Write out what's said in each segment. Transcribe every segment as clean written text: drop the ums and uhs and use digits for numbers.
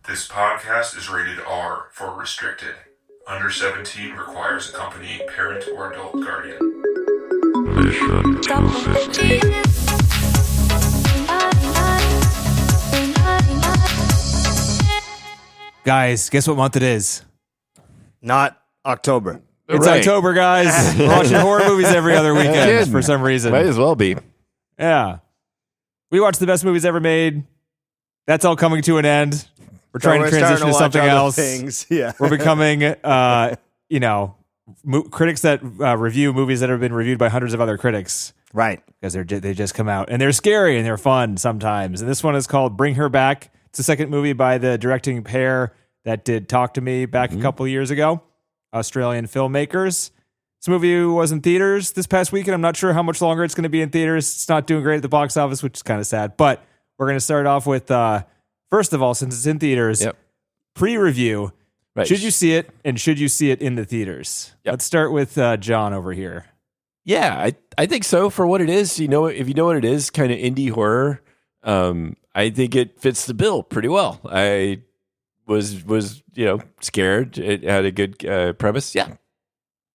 This podcast is rated R for restricted. Under 17 requires accompanying parent or adult guardian. Mission 250. Guys, guess what month it is? Not October. It's Right. October, guys. We're watching horror movies every other weekend for some reason. Might as well be. Yeah. We watch the best movies ever made. That's all coming to an end. We're trying to transition to something else. Things. Yeah. We're becoming, critics that review movies that have been reviewed by hundreds of other critics. Right. Because they just come out. And they're scary and they're fun sometimes. And this one is called Bring Her Back. It's the second movie by the directing pair that did Talk to Me back a couple of years ago. Australian filmmakers. This movie was in theaters this past weekend. I'm not sure how much longer it's going to be in theaters. It's not doing great at the box office, which is kind of sad. But we're going to start off with, first of all, since it's in theaters, pre-review. Right. Should you see it, and should you see it in the theaters? Yep. Let's start with John over here. Yeah, I think so for what it is. You know, if you know what it is, kind of indie horror. I think it fits the bill pretty well. I was scared. It had a good premise. Yeah.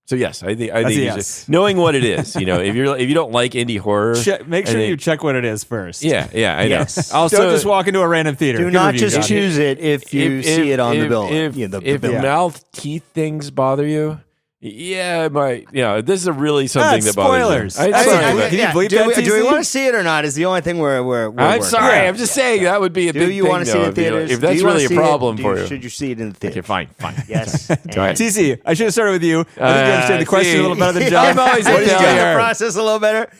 So yes, I think yes. knowing what it is, if you don't like indie horror, Make sure you check what it is first. Yeah, I know. Also, don't just walk into a random theater. Do not just choose it if you see it on the bill. If mouth teeth things bother you, yeah, it might. This is really something that bothers spoilers. you. Can you bleep that, do we TC? want to see it or not? Is the only thing we're I'm sorry. Yeah. I'm just saying that would be a big thing. Do you want to see it in theaters? If that's really a problem for you, should you see it in the theaters? okay, fine. Yes. Go ahead. TC, I should have started with you. I think you understand the question a little better than John. I'm always a He's getting the failure. process a little better.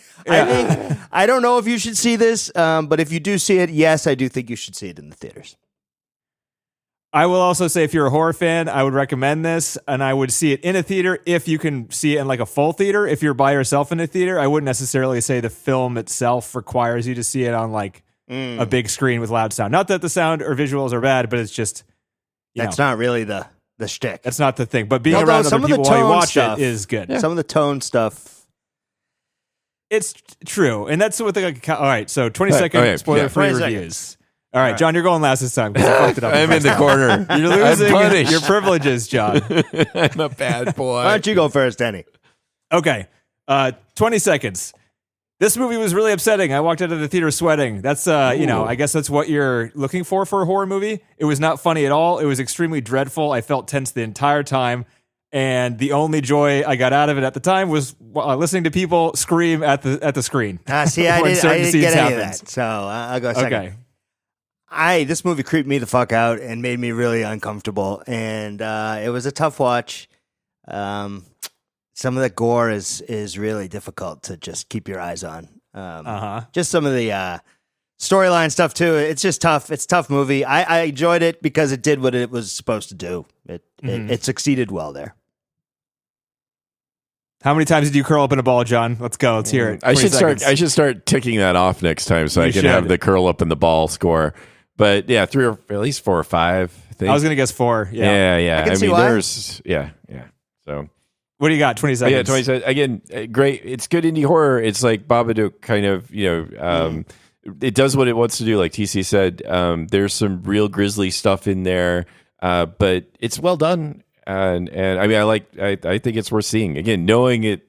I don't know if you should see this, but if you do see it, yes, I do think you should see it in the theaters. I will also say if you're a horror fan, I would recommend this, and I would see it in a theater if you can see it in like a full theater. If you're by yourself in a theater, I wouldn't necessarily say the film itself requires you to see it on like a big screen with loud sound. Not that the sound or visuals are bad, but it's just That's not really the shtick. that's not the thing. But being Although around some other of the people while you tone watch stuff- it is good. Some of the tone stuff. It's true, and that's what they. All right, so 20-second okay, spoiler-free 20 reviews. All right, John, you're going last this time because you fucked it up. I'm in the corner. You're losing I'm punished. your privileges, John. I'm a bad boy. Why don't you go first, Danny? Okay, 20 seconds. This movie was really upsetting. I walked out of the theater sweating. That's, I guess that's what you're looking for a horror movie. It was not funny at all. It was extremely dreadful. I felt tense the entire time. And the only joy I got out of it at the time was listening to people scream at the screen. See, I when didn't certain get scenes any happened. of that, so I'll go second. Okay. This movie creeped me the fuck out and made me really uncomfortable, and it was a tough watch. Some of the gore is really difficult to just keep your eyes on. Just some of the storyline stuff too. It's just tough. It's a tough movie. I enjoyed it because it did what it was supposed to do. It succeeded well there. How many times did you curl up in a ball, John? Let's go. Let's hear it. I 20 should seconds. start. I should start ticking that off next time, so You I can should. have the curl up in the ball score. But yeah, at least 4 or 5. I think. I was going to guess 4. Yeah. Yeah. I can see mean, why. there's So What do you got? 20 seconds. yeah, 20 seconds. Again, great. It's good indie horror. It's like Babadook kind of. It does what it wants to do. Like TC said, there's some real grisly stuff in there, but it's well done. And I mean, I think it's worth seeing. Again, knowing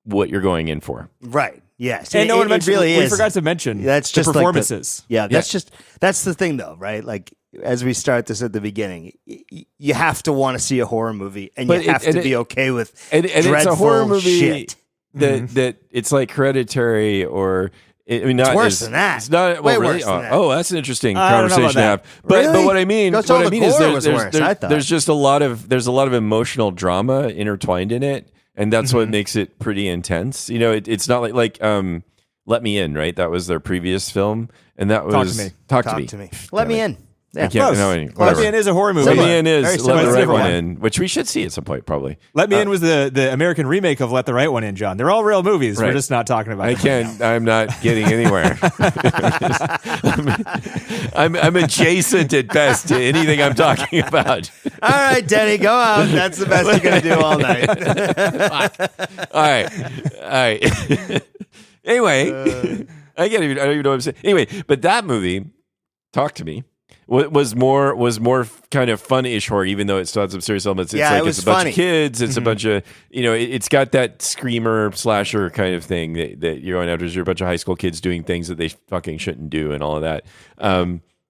what you're going in for. Right. Yes. And no one mentioned, really we is. forgot to mention That's the just like performances. that's the thing though, right? Like as we start this at the beginning, you have to want to see a horror movie, and you have to be okay with and it's a horror movie shit. that it's like Hereditary or. It's worse than that. It's not Way really. worse than that. Oh, that's an interesting I don't know conversation to about have. But Really? what I mean, That's what all I the mean is gore was worse, I thought. there's just a lot of emotional drama intertwined in it, and that's what makes it pretty intense. It's not like Let Me In, right? That was their previous film, and that was Talk Talk to me. Let me in. Yeah. I can't. Close. No, Let whatever. Me In is a horror movie. Let Similar. Me In Very is similar. Let the It's Right different One one. In, which we should see at some point, probably. Let Me In was the American remake of Let the Right One In, John. They're all real movies. We're Right. just not talking about I them. can't. I'm not getting anywhere. I'm adjacent at best to anything I'm talking about. All right, Denny, go out. That's the best you're gonna do all night. All right. Anyway, I don't even know what I'm saying. Anyway, but that movie, Talk to Me, was more kind of fun-ish horror, even though it still had some serious elements. It's Yeah, like it was it's a bunch funny. of kids. It's a bunch of it's got that screamer slasher kind of thing that you're going after. You're a bunch of high school kids doing things that they fucking shouldn't do and all of that.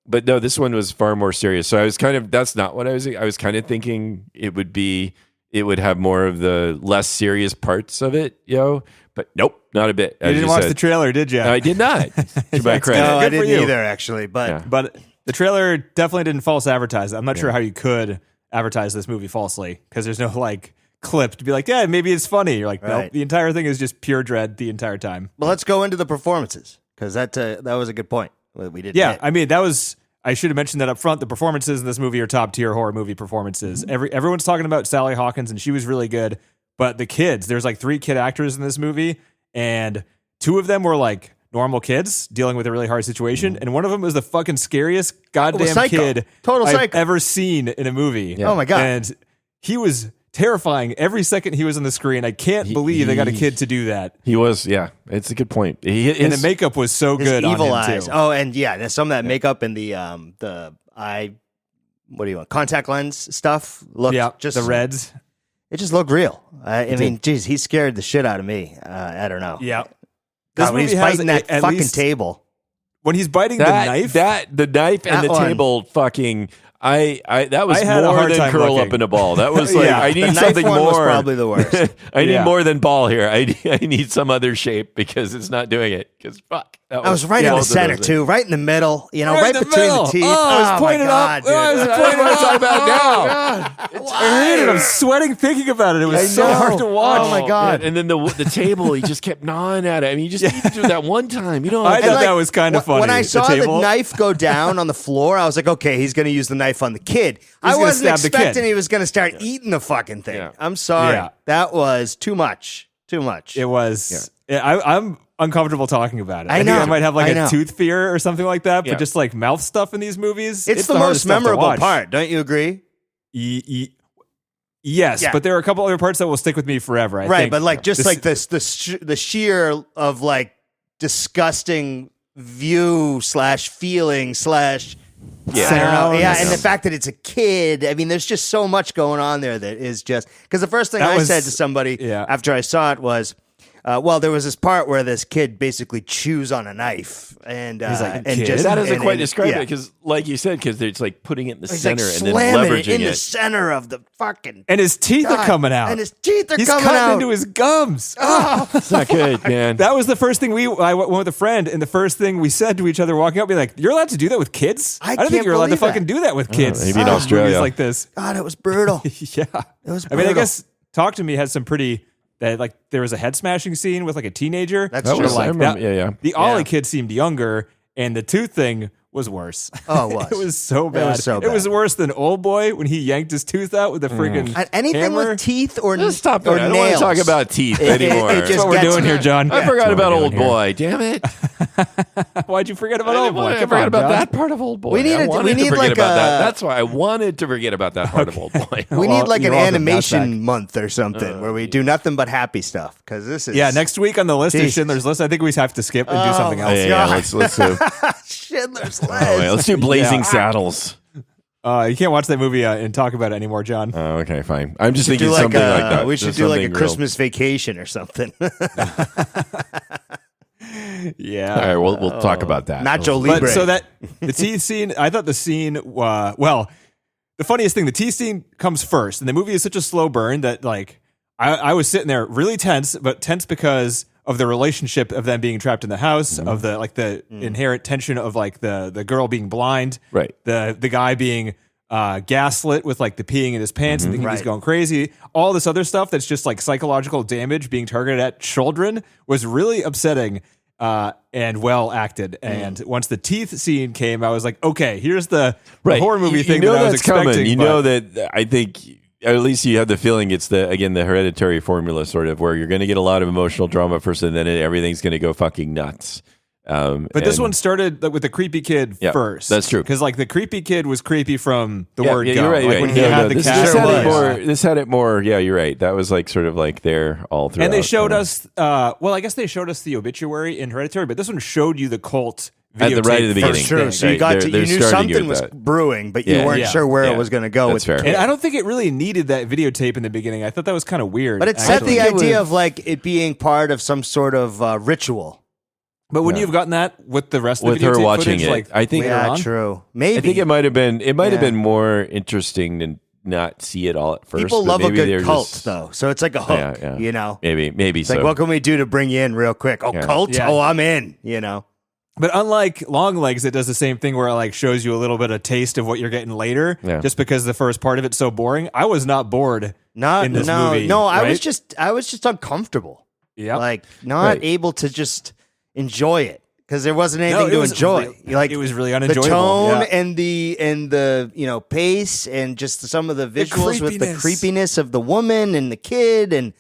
But no, this one was far more serious. So I was that's not what I was kind of thinking it would have more of the less serious parts of it, but nope, not a bit. You didn't watch the trailer, did you? I did not. To my credit. No, I Good for didn't you. either, actually. But Yeah. But the trailer definitely didn't false advertise. I'm not sure how you could advertise this movie falsely because there's no like clip to be like, yeah, maybe it's funny. You're like, nope, Right. the entire thing is just pure dread the entire time. well, let's go into the performances because that was a good point. We did. Yeah, I mean, I should have mentioned that up front. The performances in this movie are top tier horror movie performances. Everyone's talking about Sally Hawkins, and she was really good. But the kids, there's like 3 kid actors in this movie, and 2 of them were like normal kids dealing with a really hard situation, and one of them was the fucking scariest goddamn Psycho. kid Total I've psycho. ever seen in a movie. Oh my God. And he was terrifying every second he was on the screen. I can't believe they got a kid to do that. He was, yeah. It's a good point. And the makeup was so His good evil on him eyes. too. Oh, and yeah, there's some of that makeup and the eye. What do you want? Contact lens stuff. Look, Yeah, just the reds. It just looked real. I mean, geez, he scared the shit out of me. I don't know. Yeah. God, when he's biting that at fucking least- table. When he's biting the knife. the knife and That the one. table fucking that was I had a more hard than time curl looking. up in a ball. That was like Yeah, I the need knife something one more. was probably the worst. I need Yeah. more than ball here. I need some other shape because it's not doing it. Because fuck, I was right in both the of center those too, right in the middle. You know, Right right in the between middle. the teeth. Oh, I was my pointing God, up. dude. Oh, I was That's what I'm talking about now. I hated it. I'm sweating thinking about it. It was so know. hard to watch. Oh my God. And then the table, he just kept gnawing at it. I mean, you just need to do that one time. You don't. I have to- thought like, that was kind of funny. When I saw the table. knife go down on the floor, I was like, okay, he's going to use the knife on the kid. I gonna wasn't stab the kid. expecting he was going to start eating the fucking thing. Yeah. I'm sorry. Yeah. That was too much. Too much. It was. I'm uncomfortable talking about it. I think know. I might have like I a know. tooth fear or something like that. Yeah. But just like mouth stuff in these movies, it's the hardest most stuff to memorable watch. part. Don't you agree? Yes, Yeah. but there are a couple other parts that will stick with me forever. I Right, think. but like just This- like the sheer of like disgusting view / feeling / Yeah. I don't know. Sound. Yeah, and the fact that it's a kid. I mean, there's just so much going on there that is just because the first thing That I was- said to somebody yeah. after I saw it was, well, there was this part where this kid basically chews on a knife, and He's like, and "Kid?" just that doesn't and- quite and- describe yeah. it because, like you said, because it's like putting it in the He's center like and then slamming it leveraging in the it. center of the fucking. and his teeth are God, coming out. and his teeth are He's coming cutting out. into his gums. It's not good, man. That was the first thing I went with a friend, and the first thing we said to each other walking up, be like, "You're allowed to do that with kids? I don't think can't you're allowed to believe that. fucking do that with kids." maybe in Ah, Australia. movies like this. God, it was brutal. Yeah, It was. I mean, I brutal. guess Talk to Me has some pretty. That like there was a head smashing scene with like a teenager. That's That true. was, I Like remember, that- yeah. The Ollie Yeah. kid seemed younger, and the tooth thing was worse. Oh, it was. It was so bad. was so It was bad. worse than Old Boy when he yanked his tooth out with the freaking Anything hammer. with teeth or Let's stop or it. I don't nails. want to talk about teeth It- it- anymore. it That's just what we're gets doing me. here, John. I forgot That's what about we're Old doing here. Boy. Damn it! Why'd you forget about I Old Boy? I Come forgot on, about John. that part of Old Boy. We need I a- wanted we to need forget like about that. a- That's why I wanted to forget about that part of Old Boy. We need like an You're welcome. That's animation back. month or something where we do nothing but happy stuff because this is Yeah, next week on the list is Jesus. Schindler's List. I think we have to skip and do something Oh, else. yeah, God. let's do. Schindler's Oh, wait, List. let's do Blazing Saddles. You can't watch that movie and talk about it anymore, John. Oh, okay, fine. I'm just Do thinking like something like that. we should Just do like a something real- Christmas vacation or something. Yeah. All right, we'll talk about that. Nacho Libre. But so that the teeth scene, I thought the scene, well, the funniest thing, the teeth scene comes first, and the movie is such a slow burn that like I was sitting there really tense, but tense because of the relationship of them being trapped in the house, of the like the inherent tension of like the girl being blind, Right. The guy being gaslit with like the peeing in his pants and thinking he's Right. going crazy. All this other stuff that's just like psychological damage being targeted at children was really upsetting. And well acted. And once the teeth scene came, I was like, okay, here's the horror movie You thing know that I was that's coming. expecting. You but- know that I think at least you have the feeling it's the hereditary formula sort of where you're going to get a lot of emotional drama first and then everything's going to go fucking nuts. But this and- one started with the creepy kid Yeah, first. that's true. Because like the creepy kid was creepy from the word yeah, go. you're right. Like You're when right. he No, had no, the this, cat. this had it was. more. This had it more. Yeah, you're right. That was like sort of like there all through. And they showed us, well, I guess they showed us the obituary in Hereditary, but this one showed you the cult videotape at the beginning. first True. thing. So you got They're you knew starting to something get was that. brewing, but you Yeah. weren't Yeah. sure where Yeah. it was going to go That's with fair. the And kid. I don't think it really needed that videotape in the beginning. I thought that was kind of weird. But it set actually. the think it idea was- of like it being part of some sort of ritual. But wouldn't Yeah. you have gotten that with the rest of With the her videotape watching footage, it, like, I think- later Yeah, on? true. Maybe. I think it might have been Yeah. more interesting to not see it all at first. People but love a maybe they're good cult, just- though. So it's like a hook, Yeah. you know? Maybe It's so. like, what can we do to bring you in real quick? Oh, Yeah. cult? Yeah. Oh, I'm in, you know? But unlike Long Legs, it does the same thing where it like shows you a little bit of taste of what you're getting later, Yeah. just because the first part of it's so boring. I was not bored Not, in this no, movie. no, I right? was just uncomfortable. Yep. Like, not Right. able to just enjoy it because there wasn't anything No, it to was enjoy. Like, it was really the unenjoyable. tone yeah. and the pace and just some of the visuals with the creepiness. creepiness of the woman and the kid and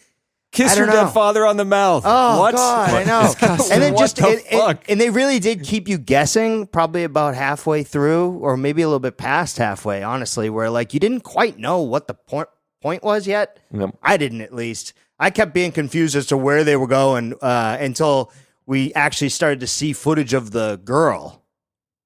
Kiss I your don't know. dead father on the mouth. oh what? god, I know. Disgusting. And then What just the fuck? and they really did keep you guessing probably about halfway through or maybe a little bit past halfway, honestly, where like you didn't quite know what the point was yet. Yep. I didn't, at least. I kept being confused as to where they were going until we actually started to see footage of the girl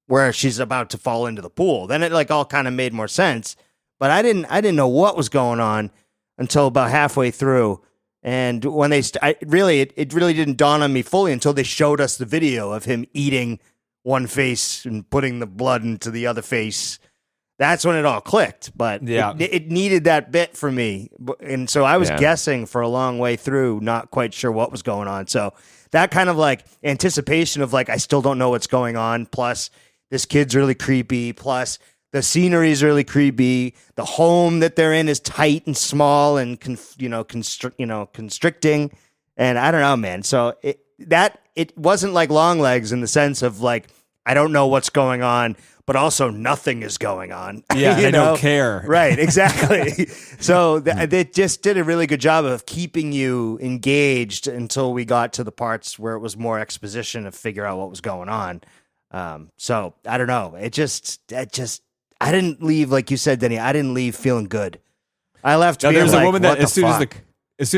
where she's about to fall into the pool. Then it like all kind of made more sense. But I didn't know what was going on until about halfway through. And when they it really didn't dawn on me fully until they showed us the video of him eating one face and putting the blood into the other face. That's when it all clicked, but Yeah. it needed that bit for me. And so I was Yeah. guessing for a long way through, not quite sure what was going on. So that kind of like anticipation of like, I still don't know what's going on. Plus this kid's really creepy. Plus the scenery is really creepy. The home that they're in is tight and small and constricting. And I don't know, man. So it wasn't like Long Legs in the sense of like, I don't know what's going on, but also nothing is going on. Yeah, You I know? don't care. Right, exactly. So they just did a really good job of keeping you engaged until we got to the parts where it was more exposition to figure out what was going on. So I don't know. I didn't leave, like you said, Denny. I didn't leave feeling good. I left. Now, being there's like, a woman that what as soon fuck? as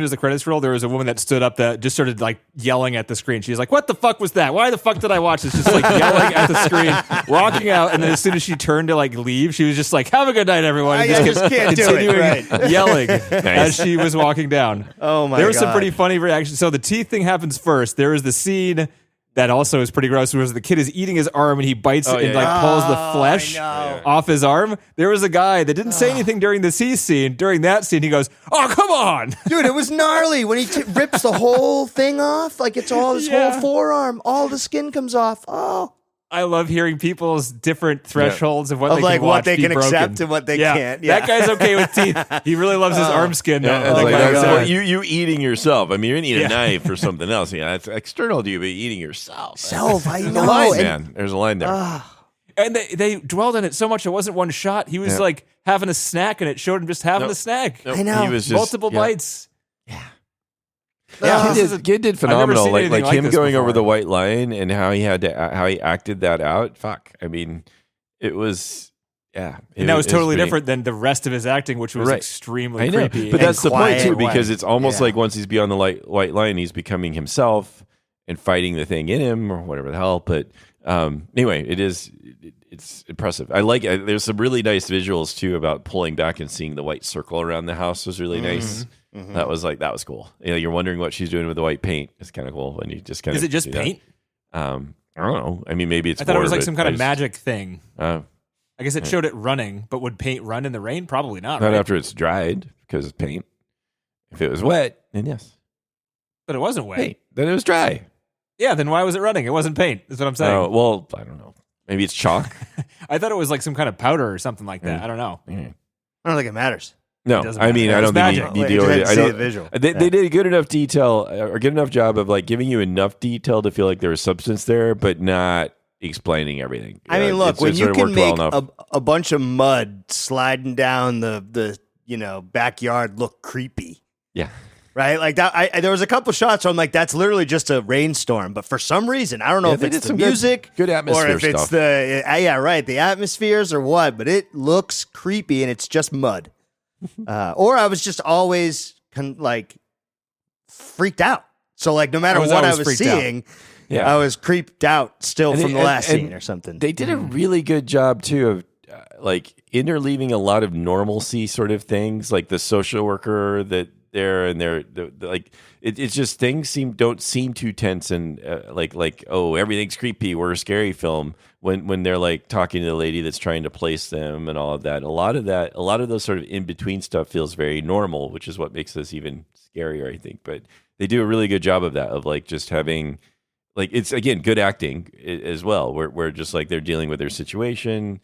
the credits rolled, there was a woman that stood up that just started like yelling at the screen. She's like, "What the fuck was that? Why the fuck did I watch this?" Just like yelling at the screen, walking out, and then as soon as she turned to like leave, she was just like, "Have a good night, everyone." And I just can't do it, continuing right. yelling as she was walking down. Oh my There was some God. pretty funny reactions. So the teeth thing happens first. There is the scene that also is pretty gross, where the kid is eating his arm and he bites and like pulls the flesh I know. off his arm. There was a guy that didn't say anything during the C scene. During that scene, he goes, "Oh, come on." Dude, it was gnarly when he rips the whole thing off. Like it's all his Yeah. whole forearm. All the skin comes off. Oh. I love hearing people's different thresholds of what Of they like can what watch they be can broken. accept and what they can't. Yeah. That guy's okay with teeth. He really loves his arm skin. Though. Yeah, it's That like, guy that's goes, God. what you eating yourself. I mean, you're gonna eat Yeah. a knife or something else. Yeah, that's external to you, but eating yourself. Self, I There's know. a line, And- man. There's a line there. And they dwelled on it so much. It wasn't one shot. He was Yeah. like having a snack, and it showed him just having Nope. a snack. Nope, I know. He was just Multiple yeah. bites. Yeah, This is kid did I've phenomenal. never seen anything Like him this going over before. the white line and how he acted that out. Fuck. I mean, it was yeah. And that was it totally pretty- different than the rest of his acting, which was Right. extremely I know, creepy. but and that's the point quiet. too, because it's almost Yeah. like once he's beyond the white line, he's becoming himself and fighting the thing in him or whatever the hell. But anyway, it's impressive. I like it. There's some really nice visuals too about pulling back and seeing the white circle around the house was really nice. That was cool. You know, you're wondering what she's doing with the white paint. It's kind of cool when you just kind of Is it just see that. paint? I don't know. I mean, maybe it's. I thought it was more, like but some kind I of just- magic thing. Uh, I guess it showed it running, but would paint run in the rain? Probably not. not Right? after it's dried because it's paint. If it was wet, then yes. But it wasn't wet. Paint. Then it was dry. Yeah, then why was it running? It wasn't paint. That's what I'm saying. Oh well, I don't know. Maybe it's chalk. I thought it was like some kind of powder or something like that. Yeah. I don't know. Yeah. I don't think it matters. No, doesn't I mean, matter. I don't It's think magic. you Wait, deal you with had it. to I see don't. the visual. They did a good enough detail or good enough job of like giving you enough detail to feel like there was substance there, but not explaining everything. I mean, look, It when you sort of can worked well make enough. a bunch of mud sliding down the backyard look creepy, Yeah. right? Like that. There was a couple shots where I'm like, that's literally just a rainstorm. But for some reason, I don't know Yeah, if they it's did the some music, good atmosphere or if it's stuff. the atmospheres or what. But it looks creepy, and it's just mud. Or I was just always freaked out. So like, no matter I was what I always was freaked out. seeing, Yeah. I was creeped out still And from it- the last and scene or something. They did a really good job too of like interleaving a lot of normalcy sort of things, like the social worker that they're like it's just things don't seem too tense and like oh, everything's creepy, we're a scary film when they're like talking to the lady that's trying to place them and all of that. A lot of those sort of in between stuff feels very normal, which is what makes this even scarier, I think. But they do a really good job of that, of like just having like, it's again good acting as well, where just like they're dealing with their situation.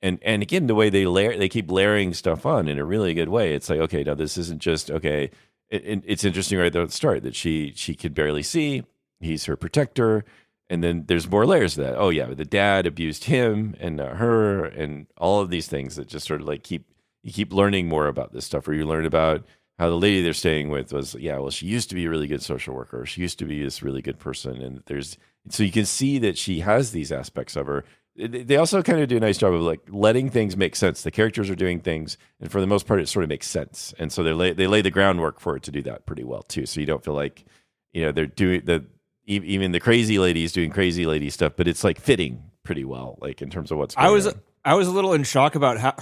And again, the way they keep layering stuff on in a really good way. It's like, okay, now this isn't just okay. It's interesting right at the start that she could barely see. He's her protector, and then there's more layers to that. Oh yeah, the dad abused him and her, and all of these things that just sort of like you keep learning more about this stuff. Where you learn about how the lady they're staying with was, she used to be a really good social worker. She used to be this really good person, and so you can see that she has these aspects of her. They also kind of do a nice job of like letting things make sense. The characters are doing things, and for the most part, it sort of makes sense. And so they lay the groundwork for it to do that pretty well too. So you don't feel like they're doing even the crazy lady is doing crazy lady stuff, but it's like fitting pretty well, like in terms of what's going on. I was a little in shock about how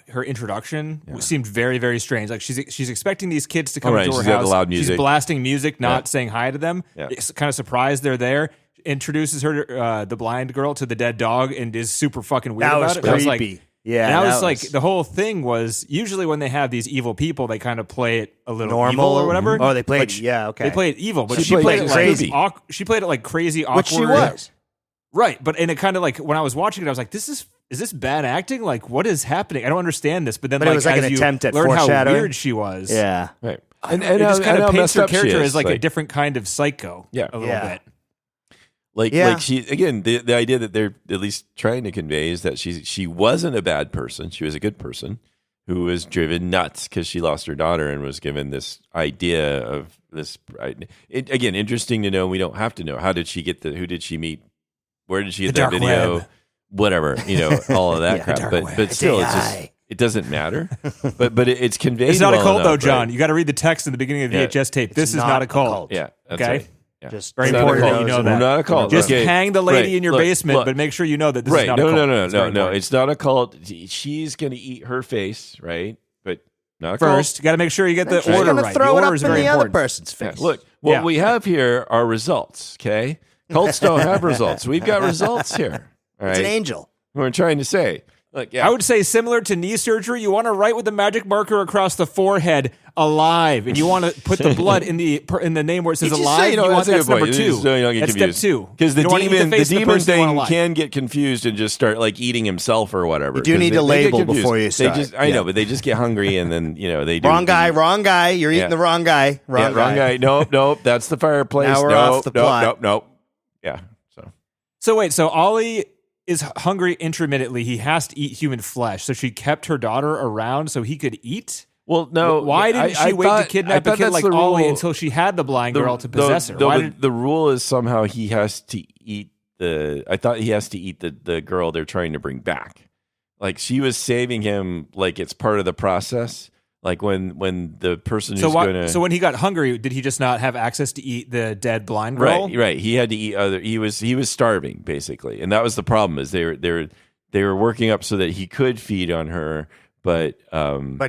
her introduction seemed very, very strange. Like she's expecting these kids to come into her she's got house. the loud music. She's blasting music, not saying hi to them. Yeah. It's kind of surprised they're there. Introduces her, the blind girl, to the dead dog, and is super fucking weird That was about it. And I was like, creepy. Yeah, and I that was like, was- the whole thing was usually when they have these evil people, they kind of play it a little Normal? evil or whatever. Oh, they played- Like, yeah, okay. They play it evil, but She she played played it it like crazy. She played it like crazy, awkward. Which she was. Right, and it kind of like when I was watching it, I was like, is this bad acting? Like, what is happening? I don't understand this. But then, But it was like as an you attempt at learn how foreshadowing. weird she was, Yeah. Right. and it just kind of paints her character as like a different. different kind of psycho. Yeah. a little Yeah. bit. Like she again, the idea that they're at least trying to convey is that she wasn't a bad person. She was a good person who was driven nuts because she lost her daughter and was given this idea of this. Again, interesting to know. We don't have to know. How did she get who did she meet? Where did she get The that dark video? web. Whatever, all of that Yeah, crap. dark But web. still, It's it's just AI. it doesn't matter. but it's conveyed. It's not a well cult enough, though, right? John. You got to read the text in the beginning of the Yeah. VHS tape. This is not not a a cult. cult. Yeah, that's Okay. right. Yeah. Just Very It's not a important that cult. you know We're that. not a cult. Just Okay. hang the lady Right. in your Look, basement, look. but make sure you know that this Right. is not a cult. No. It's very important. It's not a cult. She's going to eat her face, right? But not a First, you got to make sure you get the She's order gonna right. throw The it order up is in very the other important. person's cult. face. Yeah, look, what Yeah. we have here are results, okay? Cults don't have results. We've got results here. All It's an right. angel. We're trying to say. Look, yeah. I would say similar to knee surgery, you want to write with the magic marker across the forehead alive, and you want to put the blood in the name where it says You just alive. say, you want that's a that's good point. number two. So you don't get That's confused. step two. Because the You don't wanna eat demon, the face of demon person you want thing alive. can get confused and just start like eating himself or whatever. You do 'Cause need to they get label confused. before you They start. just, I Yeah. know, but they just get hungry and then they do Wrong guy. You're eating Yeah. the wrong guy. Wrong guy. Nope. That's the fireplace. Now we're off the plot. Nope. Yeah. So Ollie is hungry intermittently. He has to eat human flesh. So she kept her daughter around so he could eat. Well, no. Why didn't she wait to kidnap a kid like Ollie until she had the blind girl to possess her? The rule is somehow he has to eat I thought he has to eat the girl they're trying to bring back. Like she was saving him like it's part of the process. Like when the person who's going to... So when he got hungry, did he just not have access to eat the dead blind girl? Right. He had to eat other... He was starving, basically. And that was the problem, is they were working up so that he could feed on her, but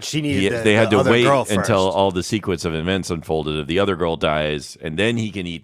she needed they had the to other wait girl until first. all the sequence of events unfolded of the other girl dies, and then he can eat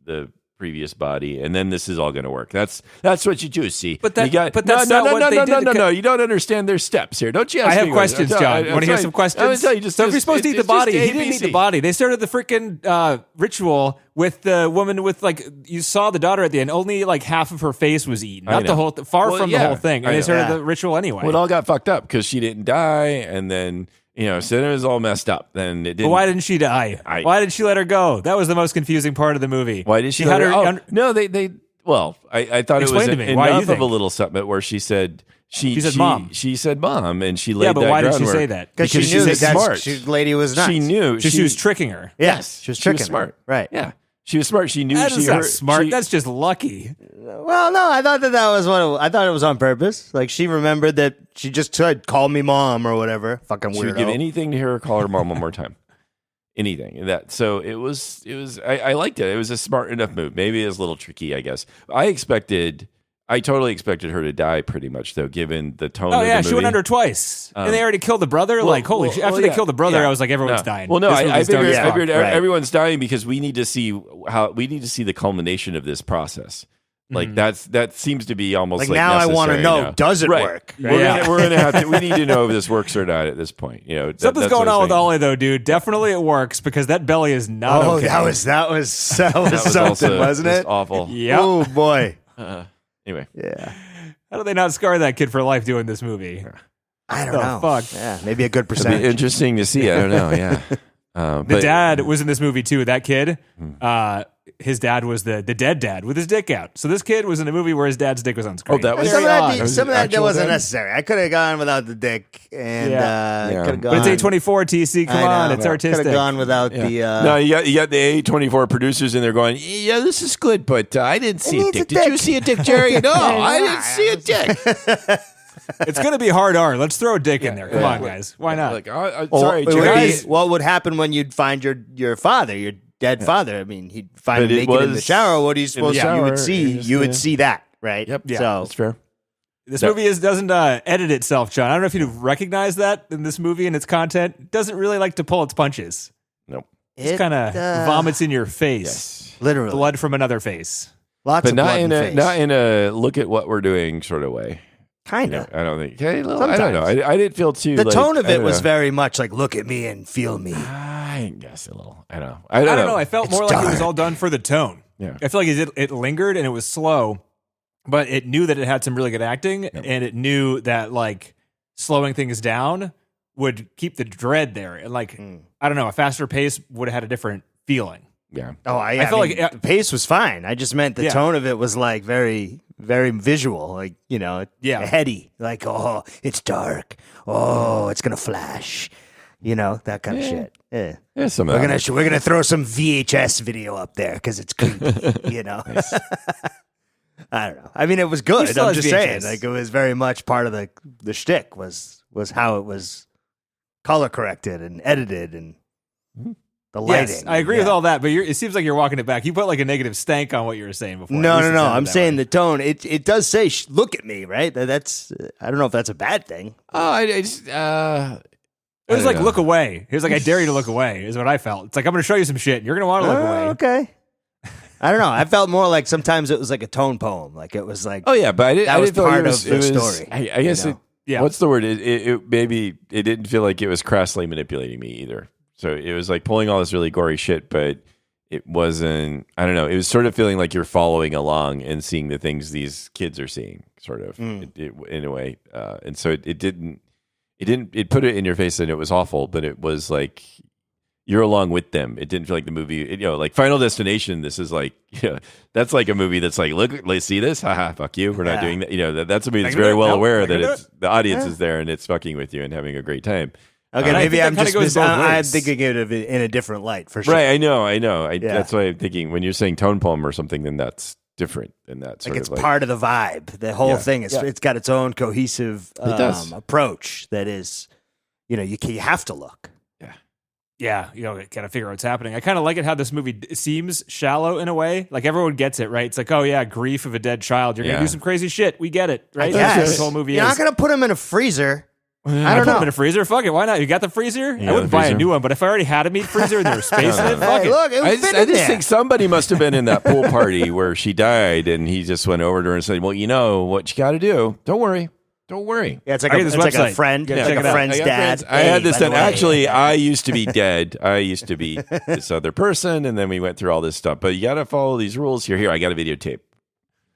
the previous body, and then this is all going to work. That's what you do. See, But that- you got, but that's not what they did. No. You don't understand their steps here, don't you? Ask I have me questions, what- John. Want to hear I'm some questions? I'm gonna tell you, so if you're supposed to eat the body, he didn't eat the body. They started the freaking ritual with the woman with you saw the daughter at the end. Only like half of her face was eaten, I not the know. whole far Well, from yeah, the whole thing. I And they know. started Yeah. the ritual anyway. Well, it all got fucked up because she didn't die, and then so then it was all messed up. Then it didn't. But why didn't she die? Why did she let her go? That was the most confusing part of the movie. Why did she had let her? her? No, they. Well, I thought Explain it to was me. Why do you enough of a think? little segment where she said she said mom. She said mom, and she laid Yeah, but that why did she groundwork. say that? Because she Because knew she's that smart. that lady was nuts. She knew She was tricking her. Yes, she was tricking her. smart. Right. Yeah, she was smart. She knew That she is not heard- smart. she- That's just lucky. Well, no, I thought that was I thought it was on purpose. Like she remembered that she just said, "Call me mom" or whatever. Fucking she weirdo. would give anything to hear her call her mom one more time. anything. So it was. I liked it. It was a smart enough move. Maybe it was a little tricky, I guess. I totally expected her to die pretty much, though, given the tone of the movie. She went under twice. And they already killed the brother? Holy shit. After they killed the brother, I was like, everyone's dying. Well, no, I figured right. everyone's dying because we need to see the culmination of this process. Like that seems to be almost like now I want to know, now. does it work? We're gonna have to. We need to know if this works or not at this point. Something's going on with Ollie though, dude. Definitely it works because that belly is not okay. that was something, wasn't it? Awful. Yeah. Oh boy. Anyway. Yeah. How do they not scar that kid for life doing this movie? I don't know. Fuck. Yeah, maybe a good It'd percentage. be interesting to see. I don't know. Yeah. The dad was in this movie too. That kid, his dad was the dead dad with his dick out. So this kid was in a movie where his dad's dick was on screen. Oh, that was Some of that actual wasn't dad? necessary. I could have gone without the dick, and could have gone. But it's A24 TC. Come on, it's artistic. Could have gone without the. No, you got the A24 producers in there going, yeah, this is good, but I didn't see a needs dick. a Did you dick. see a dick, Jerry? No, I didn't see a dick. It's going to be hard R. Let's throw a dick in there. Come on, guys. Why not? Like, sorry, it would Jerry. be- what would happen when you'd find your father, your dead father? I mean, he'd find But him it naked in the was shower. What are you supposed to? You would shower, see. yes, You would yeah. see that, right? Yep. Yeah. So That's fair. This movie doesn't edit itself, John. I don't know if you recognize that in this movie and its content. It doesn't really like to pull its punches. Nope. It kind of vomits in your face. Yes. literally Blood from another face. lots But of not blood in and a face. not in a look at what we're doing sort of way. kind of. I don't think. Okay, I don't know. I didn't feel too. The like, tone of I it don't was know. very much like, look at me and feel me. I guess a little. I don't know. I don't know. I felt It's more like it was dark. all done for the tone. Yeah. I feel like it lingered and it was slow, but it knew that it had some really good acting, and it knew that like slowing things down would keep the dread there. And like I don't know, a faster pace would have had a different feeling. Yeah. Oh, I felt mean, like the pace was fine. I just meant the tone of it was like very, very visual, like heady. Like, oh, it's dark. Oh, it's gonna flash. That kind of shit. Yeah. Yeah, some of that. We're gonna throw some VHS video up there because it's creepy. I don't know. I mean, it was good. still I'm has just saying, VHS. like it was very much part of the shtick was how it was color corrected and edited and the lighting. Yes, I agree with all that, but it seems like you're walking it back. You put like a negative stank on what you were saying before. No. At least it sounded I'm that saying way. the tone. It does say, "Look at me," right? That's. I don't know if that's a bad thing. Oh, I just. It was I like don't know. look away. It was like I dare you to look away. Is what I felt. It's like I'm going to show you some shit. And you're going to want to look away. Okay. I don't know. I felt more like sometimes it was like a tone poem. Like it was like. Oh yeah, but I didn't. That I was didn't feel like part it was, of the it was, story, I guess you know? Yeah. What's the word? It maybe it didn't feel like it was crassly manipulating me either. So it was like pulling all this really gory shit, but it wasn't. I don't know. It was sort of feeling like you're following along and seeing the things these kids are seeing, sort of in a way. And so it didn't. It put it in your face and it was awful, but it was like you're along with them. It didn't feel like the movie, like Final Destination. This is like, that's like a movie that's like, look, let's see this. Haha, fuck you. We're not doing that. That's a movie that's very well aware that the audience is there and it's fucking with you and having a great time. Okay, I maybe think I'm that kinda just. goes both I'm ways. thinking of it in a different light for sure. Right. I know. That's why I'm thinking when you're saying tone poem or something, then that's different than that. Sort Like it's of part of the vibe. The whole thing is. Yeah. It's got its own cohesive does. approach. That is, you have to look. Yeah, kind of figure out what's happening. I kind of like it how this movie seems shallow in a way. Like everyone gets it, right? It's like, oh yeah, grief of a dead child. You're gonna do some crazy shit. We get it, right? That's what Yes. this whole movie You're is. not gonna put them in a freezer. I I don't put them know. in a freezer. Fuck it. Why not? You got the freezer? I wouldn't the buy a freezer. new one, but if I already had a meat freezer and there was space in it, fuck Hey, it. look, it I would just, fit I in just there. think somebody must have been in that pool party where she died, and he just went over to her and said, "Well, you know what you got to do. Don't worry. Yeah, it's like I a, get this it's like a website. friend. Yeah, It's check like it a out. friend's I got dad. friends. I had this by the done. way. Actually, I used to be dead. I used to be this other person, and then we went through all this stuff. But you got to follow these rules. Here, I got a videotape.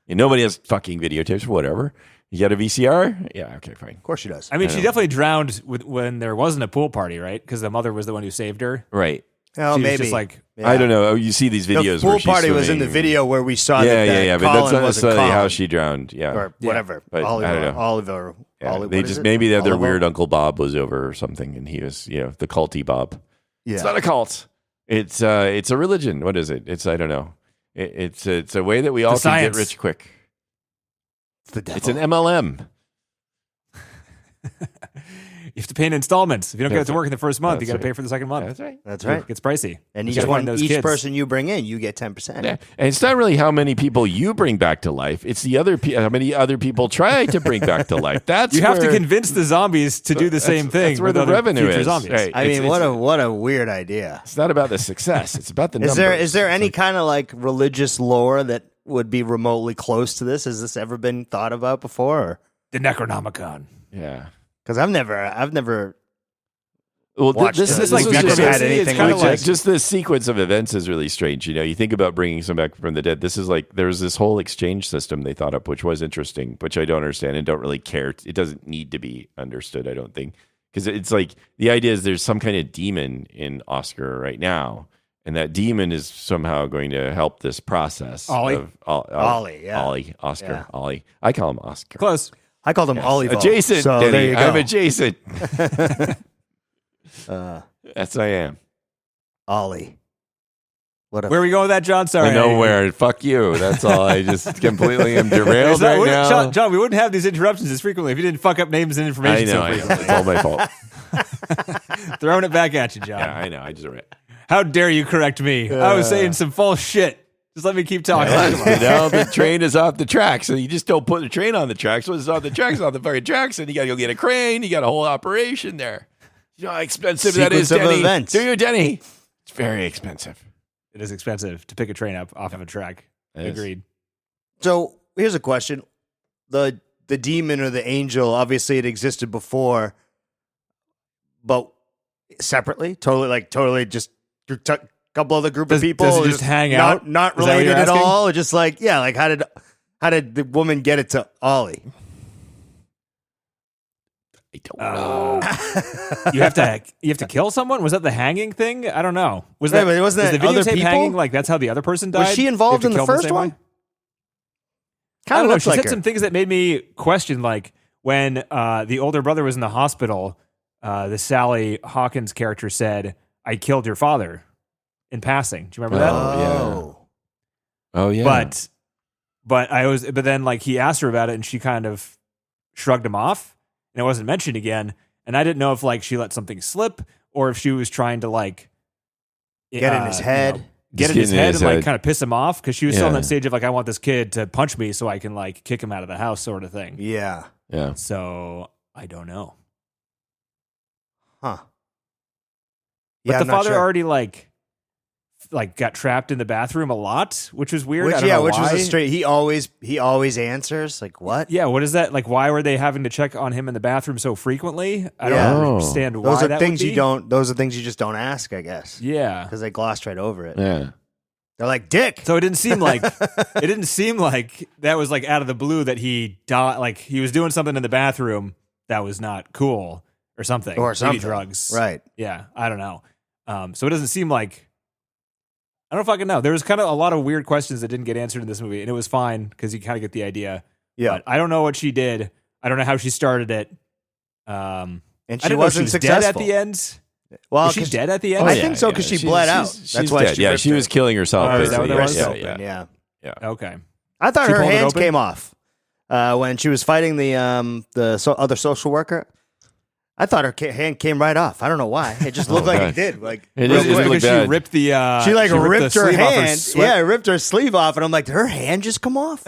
And nobody has fucking videotapes or whatever. You got a VCR? Yeah, okay, fine. Of course she does. I mean, she definitely drowned when there wasn't a pool party, right? Because the mother was the one who saved her. Right. Oh, She was maybe. just like, Yeah. I don't know. Oh, you see these videos The pool where she's party was in the swimming. video where we saw Yeah, that but Colin that's not wasn't necessarily how Colin. she drowned. Yeah. Or whatever. But I Oliver. don't know. Oliver. Yeah, Oliver. they what is just it? maybe that their Oliver? weird Uncle Bob was over or something, and he was, the culty Bob. Yeah. It's not a cult. It's a religion. What is it? It's I don't know. It's a way that we all can science. get rich quick. It's the devil. It's an MLM. have to pay in installments. If you don't get it That's to work in the first month, you That's got to pay right. for the second month. That's right. That's right. It gets pricey. And You each gotta find those each kids. person you bring in, you get 10%. Yeah. And it's not really how many people you bring back to life. It's the other how many other people try to bring back to life. That's You have to where- convince the zombies to do the same thing. That's where with the other revenue future is. zombies. Right. I mean, what a weird idea. It's not about the success. It's about the numbers. Is there any kind of like religious lore that would be remotely close to this? Has this ever been thought about before? The Necronomicon. Yeah. Because I've never. Well, Watch this this. is Like like never necromancy, had it's anything kinda like like- this. just the sequence of events is really strange. You think about bringing someone back from the dead. This is like there's this whole exchange system they thought up, which was interesting, which I don't understand and don't really care. It doesn't need to be understood, I don't think, because it's like the idea is there's some kind of demon in Oscar right now, and that demon is somehow going to help this process. Ollie? Ollie, yeah. Ollie, Oscar, Yeah. Ollie. I call him Oscar. Close. I called him Ollie. Adjacent, So Denny. there you go. I'm adjacent. Yes, I am. Ollie. What a Where are we going with that, John? Sorry. Nowhere. Fuck you. That's all. I just completely am derailed It's not- right now. John, we wouldn't have these interruptions as frequently if you didn't fuck up names and I information know. so I know. frequently. It's all my fault. Throwing it back at you, John. Yeah, I know. I just read. How dare you correct me? I was saying some false shit. Just let me keep talking. Now the train is off the tracks, and you just don't put the train on the tracks. When it's on the tracks, it's on the fucking tracks, and you got to go get a crane. You got a whole operation there. You know how expensive that is, Sequence of Denny. events. Do you, Denny? It's very expensive. It is expensive to pick a train up off of a track. It is. Agreed. So here's a question: the demon or the angel, obviously it existed before, but separately, totally just a couple other group of people. Does it just hang out? Not Is that what related you're at asking? all. Just like like how did the woman get it to Ollie? I don't know. You have to kill someone? Was that the hanging thing? I don't know. Was Wait, that but wasn't was that the other videotape people? hanging? Like that's how the other person died? Was she involved They in have the to kill them first same one? way? I Kind don't of know. looks She like said her. some things that made me question, like when the older brother was in the hospital, the Sally Hawkins character said, "I killed your father," in passing. Do you remember that? Oh yeah. But then like he asked her about it, and she kind of shrugged him off, and it wasn't mentioned again. And I didn't know if like she let something slip, or if she was trying to like Get in his head. get in Just his get in head his and like head. kind of piss him off, because she was still in Yeah. that stage of like, I want this kid to punch me so I can like kick him out of the house, sort of thing. Yeah. Yeah. So I don't know. Huh. But Yeah, the I'm not father sure. already like got trapped in the bathroom a lot, which was weird. I don't Which know was why. a straight. He always answers. Like what? Yeah, what is that? Like, why were they having to check on him in the bathroom so frequently? I Yeah. don't Oh. understand why Those are that things would you be. don't. Those are things you just don't ask, I guess, Yeah. because they glossed right over it. Yeah. They're like, "Dick." So it didn't seem like that was like out of the blue that he died. Like he was doing something in the bathroom that was not cool or something. Or Maybe something. drugs. Right. Yeah. I don't know. So it doesn't seem like. I don't fucking know. There was kind of a lot of weird questions that didn't get answered in this movie, and it was fine because you kind of get the idea. Yeah. But I don't know what she did. I don't know how she started it. And I she didn't know she wasn't was successful. dead at the end. Well, Was she 'cause- dead at the end? I think so, 'cause she bled out. That's why dead. she Yeah, ripped she her. was killing herself. Oh, is that what that basically. was? Yeah. Yeah. Okay. I thought She her pulled it hands open? came off when she was fighting the other social worker. I thought her hand came right off. I don't know why. It just looked like God. it did. Like It real is- it quick. looked Because she bad. ripped the She like ripped the her sleeve off her hand. sweat- Yeah, ripped her sleeve off, and I'm like, did her hand just come off?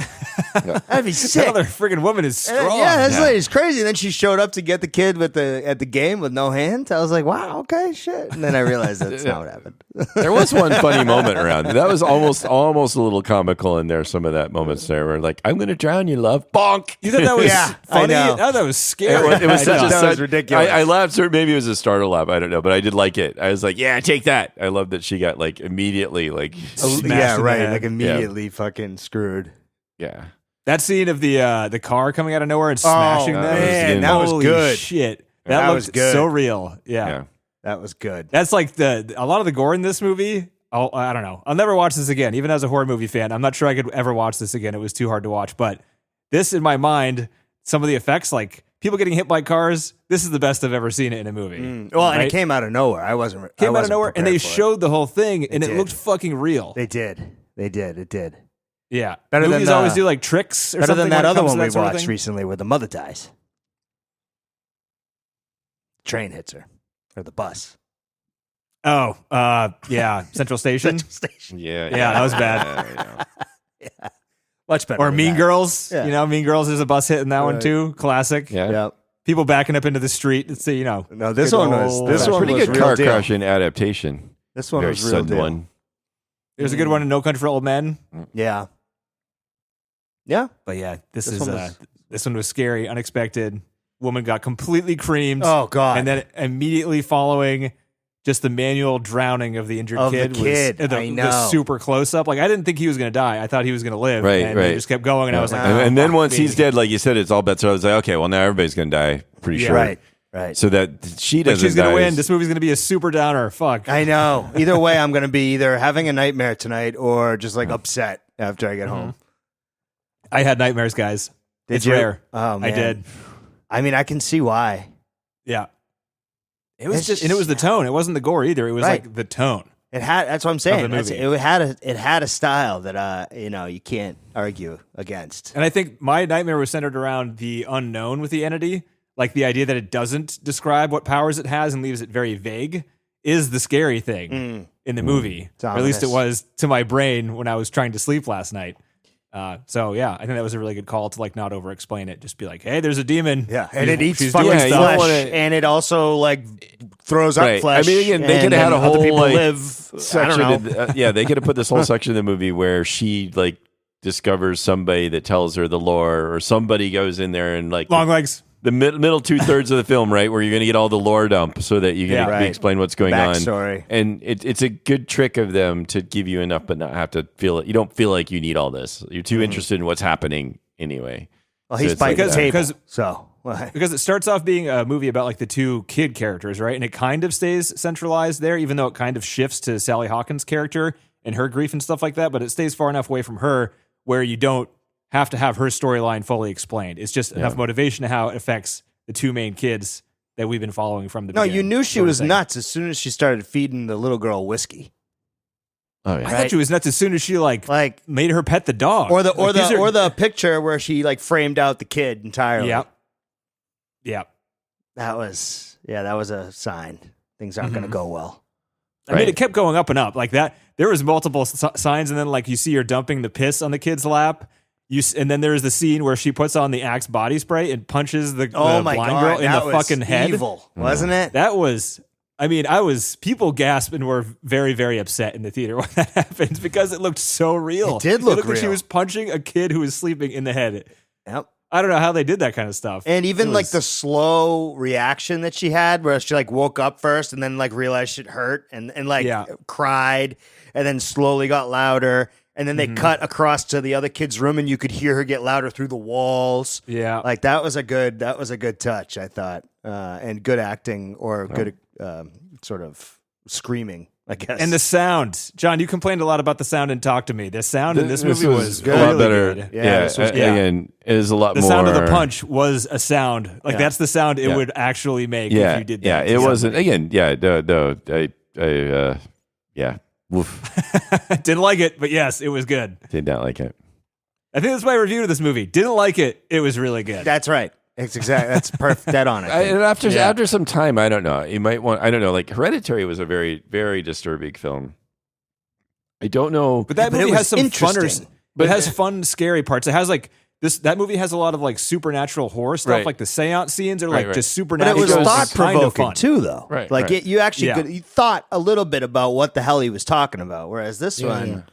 That'd be That sick. other freaking woman is strong. Yeah, this Yeah. lady's crazy. And then she showed up to get the kid at the game with no hand. I was like, wow, okay, shit. And then I realized that's not what happened. There was one funny moment around. That was almost a little comical in there. Some of that moments there were like, "I'm going to drown you, love." Bonk. You thought that was Yeah, I funny? know. I thought that was scary. It was I such know. a That was such- ridiculous. I laughed. Or maybe it was a startle laugh. I don't know, but I did like it. I was like, "Yeah, take that." I love that she got like immediately like, Smashed Yeah, in the right. head. Like immediately fucking screwed. yeah. That scene of the car coming out of nowhere and smashing them. man, that was Holy good. shit. That That was looked good. so real. Yeah. Yeah. That was good. That's like a lot of the gore in this movie. I don't know. I'll never watch this again. Even as a horror movie fan, I'm not sure I could ever watch this again. It was too hard to watch. But this, in my mind, some of the effects, like people getting hit by cars, this is the best I've ever seen it in a movie. Well, and Right? it came out of nowhere. I wasn't. Came out of nowhere, and they prepared for it. showed the whole thing, and it did. looked fucking real. They did. It did. Yeah. Better than Movies the- always do like tricks or Better something than that when it other comes one to we that sort of watched thing. recently where the mother dies. train hits her or the bus. Oh, yeah, Central Station. Central Station. Yeah, Yeah, that was bad. Yeah. Much better. Or than Mean that. Girls. Yeah. You know, Mean Girls. There's a bus hit in that one Right. too. Classic. Yeah. Yep. People backing up into the street. It's No, this good one was old- this one Pretty was good real car deal. crashing adaptation. This one Very was real sudden deal. one. There's a good one in No Country for Old Men. Yeah. Yeah. But yeah, This one this one was scary, unexpected. Woman got completely creamed. Oh God. And then immediately following, just the manual drowning of the injured Of the kid. kid, Was, I know. the super close up. Like I didn't think he was going to die. I thought he was going to live. Right, and they right. just kept going, and I was like, and then fuck once me. he's dead, like you said, it's all bets are. I was like, okay, well now everybody's gonna die. Pretty Yeah. sure. Right. Right. So that she Like, doesn't. she's going to die win. is- This movie's going to be a super downer. Fuck. I know. Either way, I'm going to be either having a nightmare tonight or just like upset after I get home. I had nightmares, guys. Did It's you? rare. Oh man. I did. I mean, I can see why. Yeah. It was It's just, and it was the tone. It wasn't the gore either. It was Right. like the tone. It had. That's what I'm saying. the movie. It had a style that you can't argue against. And I think my nightmare was centered around the unknown with the entity. Like the idea that it doesn't describe what powers it has and leaves it very vague is the scary thing in the movie. It's Or at least it ominous. was to my brain when I was trying to sleep last night. So yeah, I think that was a really good call to like not over explain it. Just be like, hey, there's a demon. Yeah, and it eats she's fucking doing Yeah, you stuff. don't flesh, wanna- and it also like throws up Right. flesh. I mean, again, they and could have had then a whole other people like, live. section. I don't know. Yeah, they could have put this whole section of the movie where she like discovers somebody that tells her the lore, or somebody goes in there and like Long legs. the middle 2/3 of the film, right, where you're going to get all the lore dump so that you can Yeah. Right. explain what's going on. Backstory. And it's a good trick of them to give you enough, but not have to feel it. You don't feel like you need all this. You're too interested in what's happening anyway. Well, So he's it's like biting the that. table. Because- So Because it starts off being a movie about like the two kid characters, right? And it kind of stays centralized there, even though it kind of shifts to Sally Hawkins' character and her grief and stuff like that. But it stays far enough away from her where you don't have to have her storyline fully explained. It's just enough motivation to how it affects the two main kids that we've been following from the no, beginning. you knew she sort of was thing. nuts as soon as she started feeding the little girl whiskey. Oh I yeah. thought she was nuts as soon as she like made her pet the dog, Or the Like, these are- the picture where she like framed out the kid entirely. Yep. Yep. That was a sign. Things aren't going to go well. I mean, Right. it kept going up and up like that. There was multiple signs, and then like you see her dumping the piss on the kid's lap. And then there's the scene where she puts on the Axe body spray and punches the Oh my blind god, girl in that the was fucking head. evil, wasn't it? That was, I mean, people gasped and were very, very upset in the theater when that happened because it looked so real. It did look looked like she real. was punching a kid who was sleeping in the head. Yep. I don't know how they did that kind of stuff. And even It like was- the slow reaction that she had, where she like woke up first and then like realized it hurt and like Yeah. cried and then slowly got louder. And then they cut across to the other kid's room and you could hear her get louder through the walls. Yeah. Like that was a good touch, I thought. And good acting or good sort of screaming, I guess. And the sound. John, you complained a lot about the sound in Talk to Me. The sound in this movie was good. a lot really better. good. Yeah, this was good. Again, it is a lot The more. sound of the punch was a sound. Like Yeah. that's the sound it Yeah. would actually make Yeah, if you did that. yeah. It wasn't. Again, yeah. No. Yeah. Woof. Didn't like it, but yes, it was good. Did not like it. I think that's my review of this movie. Didn't like it. It was really good. That's right. That's perfect. Dead on it. And after Yeah. after some time, I don't know. You might want. I don't know. Like Hereditary was a very very disturbing film. I don't know. But that But it movie was has some funner. interesting. But it has fun, scary parts. It has like this. That movie has a lot of like supernatural horror stuff. Right. Like the seance scenes are Right, like right. just But supernatural. it was goes- thought kind of provoking fun. too, though. Right, Like right. you actually Yeah. you thought a little bit about what the hell he was talking about, whereas this one,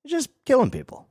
just killing people.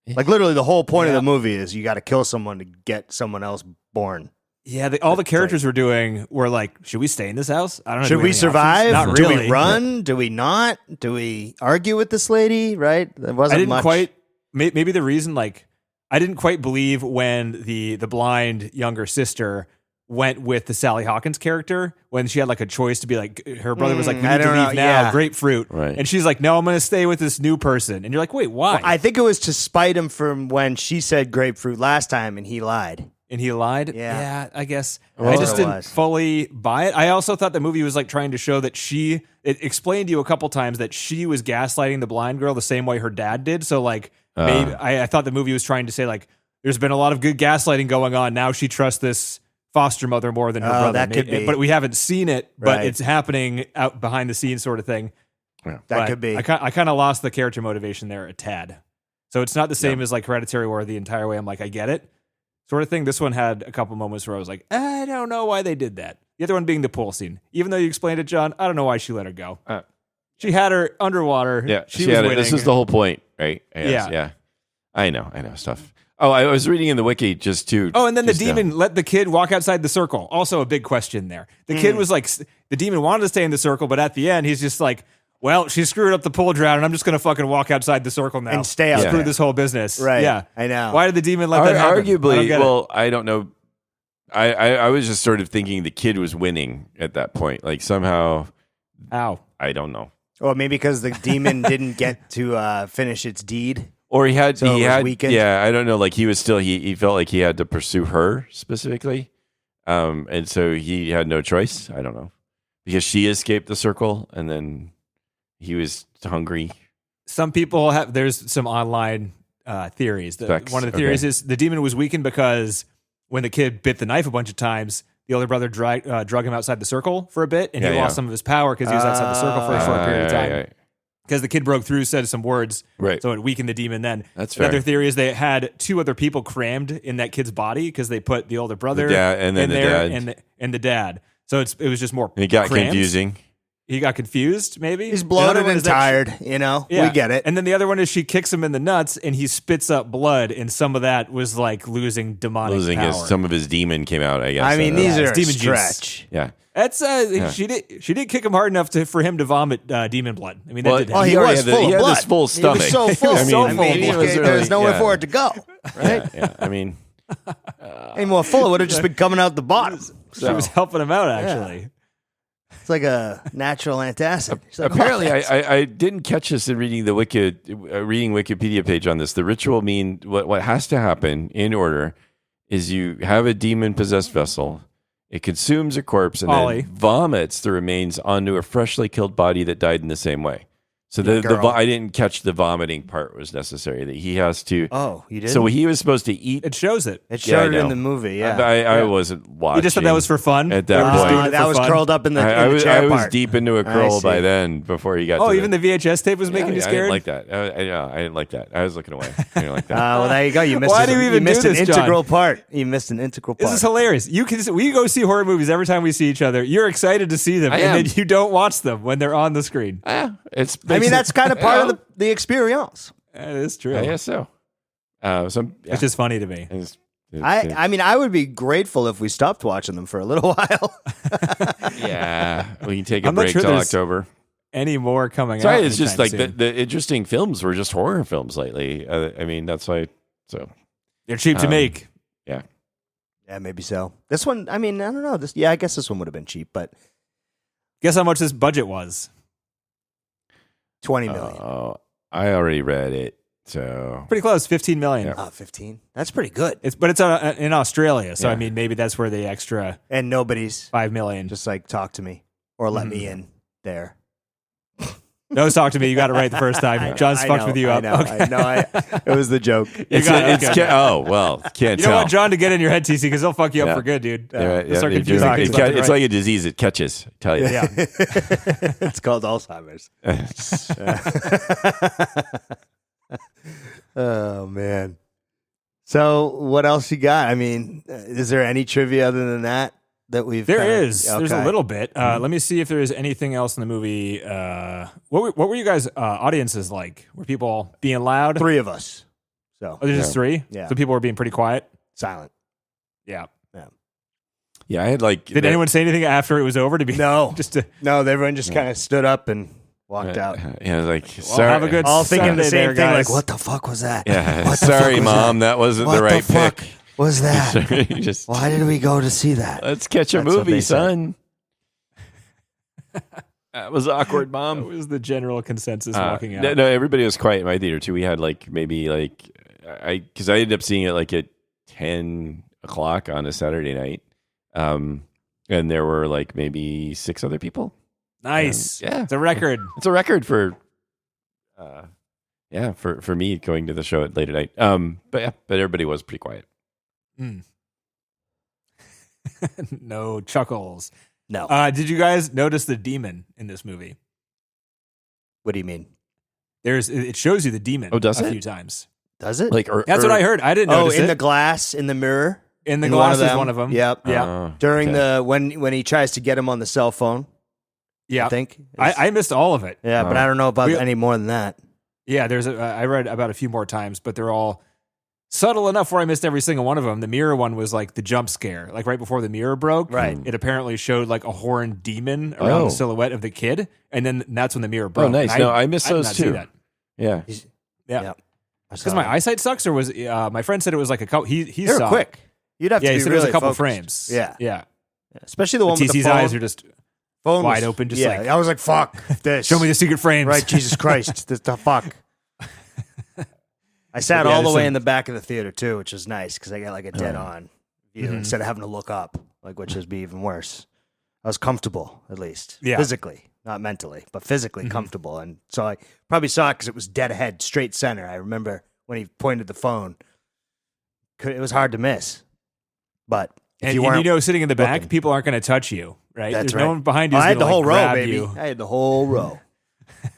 Like literally, the whole point of Yeah. the movie is you got to kill someone to get someone else born. Yeah, all the characters were doing were like, should we stay in this house? I don't know. Should Do we have any survive? options? Not Do really. we run? Do we not? Do we argue with this lady? Right? There wasn't I didn't much. quite. Maybe the reason, like, I didn't quite believe when the blind younger sister went with the Sally Hawkins character when she had like a choice to be like, her brother was like, we I need to don't leave know, now, yeah. grapefruit, Right. and she's like, no, I'm going to stay with this new person, and you're like, wait, why? I think it was to spite him from when she said grapefruit last time and he lied. And he lied? Yeah. I guess. Well, I just it didn't was. fully buy it. I also thought the movie was like trying to show that it explained to you a couple times that she was gaslighting the blind girl the same way her dad did. So like maybe I thought the movie was trying to say like there's been a lot of good gaslighting going on. Now she trusts this foster mother more than her Oh, brother. that could be. But we haven't seen it, but Right. it's happening out behind the scenes sort of thing. That But could be. I kind of lost the character motivation there a tad. So it's not the same as like Hereditary, where the entire way I'm like, I get it, sort of thing. This one had a couple moments where I was like, I don't know why they did that. The other one being the pool scene. Even though you explained it, John, I don't know why she let her go. She had her underwater. Yeah, she was had it. winning. This is the whole point, right? Yeah. I know stuff. Oh, I was reading in the wiki just to. Oh, and then the just, demon let the kid walk outside the circle. Also a big question there. The kid was like, the demon wanted to stay in the circle, but at the end, he's just like, well, she screwed up the pool drown, and I'm just going to fucking walk outside the circle now. And stay out Screw there. this whole business. Right. Yeah. I know. Why did the demon let that happen? Arguably, I I don't know. I was just sort of thinking the kid was winning at that point. Like somehow, Ow. I don't know. Or maybe because the demon didn't get to finish its deed. Or he had, So it was weakened? yeah, I don't know. Like he was still, he felt like he had to pursue her specifically. And so he had no choice. I don't know. Because she escaped the circle and then he was hungry. Some people have, there's some online theories. Specs, One of the theories is the demon was weakened because when the kid bit the knife a bunch of times, the older brother drug him outside the circle for a bit, and he Yeah, lost yeah. some of his power because he was outside the circle for a short period of time. Because the kid broke through, said some words, Right. so it weakened the demon then. That's fair. Another theory is they had two other people crammed in that kid's body because they put the older brother dad- and then in the there dad. and the dad. So it was just more And it got crammed. confusing. He got confused, maybe. He's The other bloated one and is that tired, you know? Yeah. We get it. And then the other one is she kicks him in the nuts and he spits up blood, and some of that was like losing demonic power. Some of his demon came out, I guess. I mean, don't know. these are a demon juice. stretch. Yeah. That's she did kick him hard enough for him to vomit demon blood. I mean, that did Oh, happen. he already was had full of he had blood. this full stomach. He was so full. I mean, so full. he was There really- was nowhere yeah. for it to go. Right? Yeah. I mean, Any more full, it would have just been coming out the bottom. She was helping him out actually. It's like a natural antacid. She's like, apparently, "Oh, I didn't catch this in reading the reading Wikipedia page on this. The ritual what has to happen in order is you have a demon possessed vessel. It consumes a corpse and Ollie. then vomits the remains onto a freshly killed body that died in the same way. So girl. I didn't catch the vomiting part was necessary. That he has to. Oh, you did? So he was supposed to eat. It shows it. It Yeah, I showed it in know. the movie, yeah. I wasn't watching. You just thought that was for fun At They that were just point. doing it that for was fun? curled up in the, I in the was chair I was part. deep into a I curl by see. then before he got. Oh, to even the VHS tape was making you I scared. didn't like that. I didn't like that. I was looking away. I didn't like that. Well, there you go. You missed, Why do you even missed do an this, John? integral part. You missed an integral part. This is hilarious. We go see horror movies every time we see each other. You're excited to see them, I and am. then you don't watch them when they're on the screen. It's. I mean, that's kind of part of the experience. That is true. I guess so. It's just funny to me. I mean, I would be grateful if we stopped watching them for a little while. yeah, we can take a I'm not break sure till there's October. Any more coming out? Sorry, it's just anytime like soon. the interesting films were just horror films lately. I mean, that's why. So They're cheap to make. yeah. Yeah, maybe so. This one, I mean, I don't know. Yeah, I guess this one would have been cheap, but Guess how much this budget was? 20 million. Oh, I already read it. So Pretty close, 15 million. Yeah. 15. That's pretty good. But it's in Australia, so Yeah. I mean, maybe that's where the extra And nobody's 5 million. just like, talk to me or let me in there. No, talk to me. You got it right the first time. John's I fucked know, with you I up. know, Okay. I know. It was the joke. it's, got it, it's okay. oh well, can't You tell. don't want John to get in your head, TC, because he'll fuck you up Yeah. for good, dude. Yeah, You'll start it confusing just- things it left and it's right. like a disease. It catches. I tell you. Yeah. It's called Alzheimer's. Oh, man. So what else you got? I mean, is there any trivia other than that we've There kinda- is. There's a Okay. little bit. Let me see if there is anything else in the movie. What were you guys' audiences like? Were people being loud? 3 of us. So Oh, there's just 3? Yeah. So people were being pretty quiet? silent. Yeah. Yeah, I had like. Did anyone say anything after it was over to be No. just to No, everyone just kind of stood up and walked out. Yeah, like well, sorry. have a good All thinking the Sunday same there, thing, guys. like, what the fuck was that? Yeah, What the sorry, fuck was mom. that? That wasn't What the right fuck pick. was that? Just Why did we go to see that? let's catch a That's what movie, they said. son. That was awkward, That mom. was the general consensus walking out. No, everybody was quiet in my theater too. We had like maybe like because I ended up seeing it like at 10 o'clock on a Saturday night, and there were like maybe 6 other people. Nice. Yeah. It's a record. It's a record for, for me going to the show at late at night. But everybody was pretty quiet. Mm. No chuckles. No. Did you guys notice the demon in this movie? What do you mean? It shows you the demon Oh, does a it? few times. Does it? Like, That's what I heard. I didn't notice in it. the glass, in the mirror. In the in glass one of is them. one of them. Yep. Yeah. During the when he tries to get him on the cell phone, Yeah. I think. I missed all of it. Yeah, but I don't know about We- any more than that. Yeah, I read about a few more times, but they're all subtle enough where I missed every single one of them. The mirror one was like the jump scare, like right before the mirror broke. Right. It apparently showed like a horned demon around the silhouette of the kid, and then that's when the mirror broke. Oh, nice. And No, I missed did those not see too. that. Yeah. Yeah. Yep. I saw Because my that. eyesight sucks, or was my friend said it was like a couple. He They were saw quick. You'd have Yeah, to he be said really it was a couple focused. frames. Yeah. Yeah. Especially the one with the TC's phone. eyes are just Phone wide was- open, just yeah, like, I was like, "Fuck this." show me the secret frames. Right, Jesus Christ, the fuck. I sat But yeah, all the there's way some- in the back of the theater too, which was nice because I got like a dead on view Mhm. instead of having to look up, like which would be even worse. I was comfortable, at least Yeah. physically, not mentally, but physically Mhm. comfortable. And so I probably saw it because it was dead ahead, straight center. I remember when he pointed the phone; it was hard to miss. But if And you you, weren't, know, sitting in the back, looking. people aren't going to touch you, right? That's There's right. no one behind you. I who's had the gonna, whole like, row, grab baby. you. I had the whole row.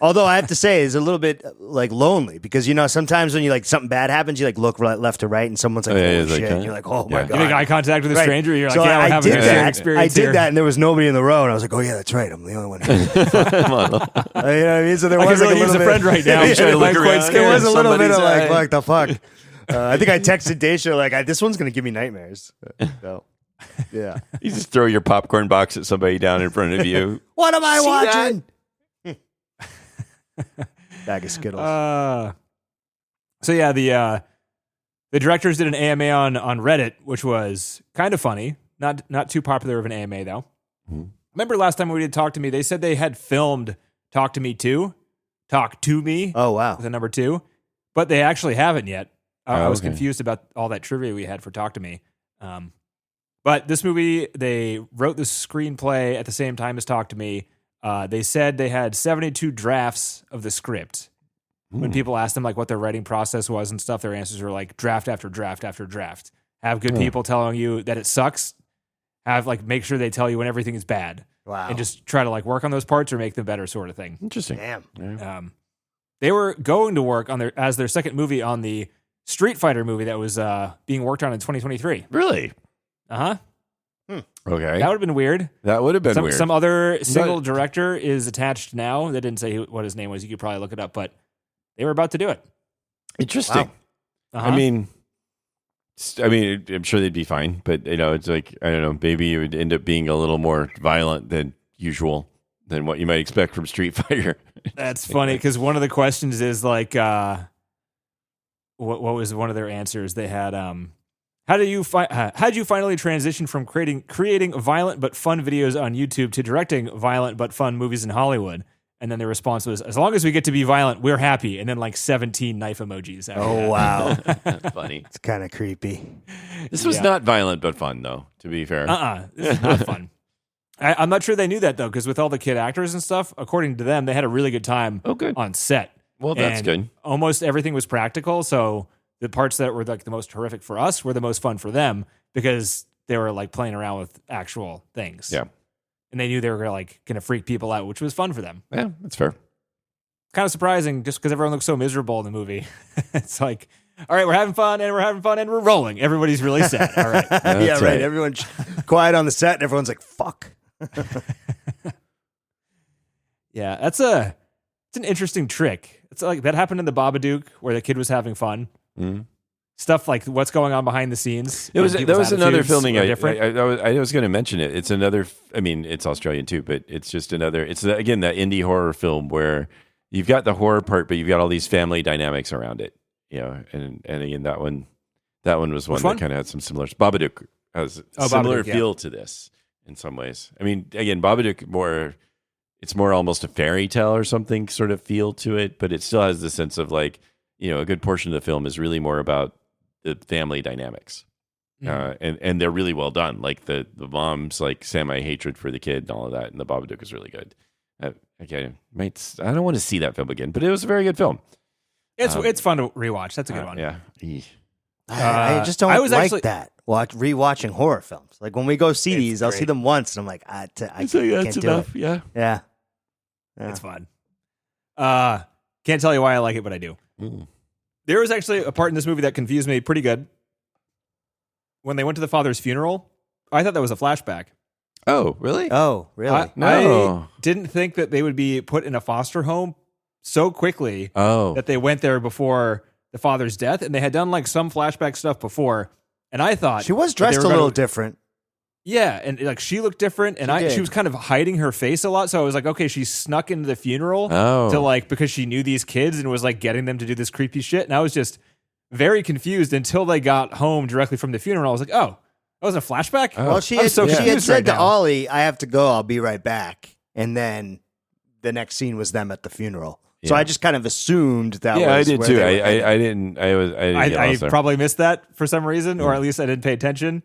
Although I have to say, it's a little bit like lonely because sometimes when you like something bad happens, you like look right, left to right, and someone's like, Oh, yeah, "Holy it's like shit!" that. And you're like, "Oh my Yeah. god!" You make eye contact with a Right. stranger, you're like, So yeah, we're I having did a shared that. experience I did here. that, and there was nobody in the row, and I was like, "Oh yeah, that's right. I'm the only one." you know what I mean? So there I was could like really a use little a bit. friend right now. Yeah, I'm trying to look there quite was scared. a little bit of Somebody's like, "Fuck the fuck." I think I texted Daisha like, "This one's gonna give me nightmares." So, yeah. You just throw your popcorn box at somebody down in front of you. What am I See watching? Bag of Skittles. So yeah, the directors did an AMA on Reddit, which was kind of funny. Not too popular of an AMA though. Mhm. Remember last time we did Talk to Me, they said they had filmed Talk to Me 2, Talk to Me, Oh wow. the number 2, but they actually haven't yet. I was okay. confused about all that trivia we had for Talk to Me. But this movie, they wrote the screenplay at the same time as Talk to Me. They said they had 72 drafts of the script. When people asked them like what their writing process was and stuff, their answers were like draft after draft after draft. Have good people telling you that it sucks. Have like make sure they tell you when everything is bad. Wow. And just try to like work on those parts or make them better, sort of thing. Interesting. Damn. Yeah. They were going to work on their second movie on the Street Fighter movie that was being worked on in 2023. Really? Uh-huh. Okay. That would have been weird. That would have been weird. Some other single director is attached now. They didn't say what his name was. You could probably look it up, but they were about to do it. Interesting. Wow. Uh-huh. I mean, I'm sure they'd be fine, but it's like I don't know. Maybe it would end up being a little more violent than usual, than what you might expect from Street Fighter. That's funny because one of the questions is like, what was one of their answers? They had, how did you finally transition from creating violent but fun videos on YouTube to directing violent but fun movies in Hollywood? And then their response was, as long as we get to be violent, we're happy. And then like 17 knife emojis. after Oh that. wow. That's funny. It's kind of creepy. This was Yeah. not violent but fun, though. To be fair. This is not fun. I'm not sure they knew that though, because with all the kid actors and stuff, according to them, they had a really good time Oh, good. on set. Well, that's And good. Almost everything was practical, so the parts that were like the most horrific for us were the most fun for them because they were like playing around with actual things. Yeah. And they knew they were gonna freak people out, which was fun for them. Yeah, that's fair. Kind of surprising just because everyone looks so miserable in the movie. It's like, all right, we're having fun and we're rolling. Everybody's really sad. All right. Yeah, That's right. right. Everyone's quiet on the set, and everyone's like, "Fuck." Yeah, it's an interesting trick. It's like that happened in the Babadook where the kid was having fun. Mhm. Stuff like what's going on behind the scenes. That was and people's another attitudes filming. are I different. was going to mention it. It's another. I mean, it's Australian too, but it's just another. It's again that indie horror film where you've got the horror part, but you've got all these family dynamics around it. And again that one was one Which one? that kind of had some similar. Babadook has a Oh, similar Babadook, yeah. feel to this in some ways. I mean, again, Babadook it's more almost a fairy tale or something sort of feel to it, but it still has the sense of like a good portion of the film is really more about the family dynamics. And they're really well done. Like the mom's like semi hatred for the kid and all of that, and the Babadook is really good. I don't want to see that film again, but it was a very good film. It's fun to rewatch. That's a good one. Yeah. Eesh. I just don't I was like actually- that. Rewatching horror films. Like when we go see these, I'll see them once, and I'm like, I can't do it. Yeah. Yeah. It's fun. Can't tell you why I like it, but I do. There was actually a part in this movie that confused me pretty good. When they went to the father's funeral, I thought that was a flashback. Oh, really? Oh, really? No. I didn't think that they would be put in a foster home so quickly Oh. that they went there before the father's death, and they had done like some flashback stuff before. And I thought She was that they dressed were a little gonna- different. Yeah, and like she looked different, and She did. she was kind of hiding her face a lot. So I was like, okay, she snuck into the funeral Oh. to like because she knew these kids and was like getting them to do this creepy shit. And I was just very confused until they got home directly from the funeral. I was like, oh, that was a flashback. Oh. Well, she I'm had, so she had confused said right to now. Ollie, I have to go, I'll be right back. And then the next scene was them at the funeral. So Yeah. I just kind of assumed that Yeah, I was did where too. they were headed. I didn't. I didn't get I lost there. probably missed that for some reason, or at least I didn't pay attention.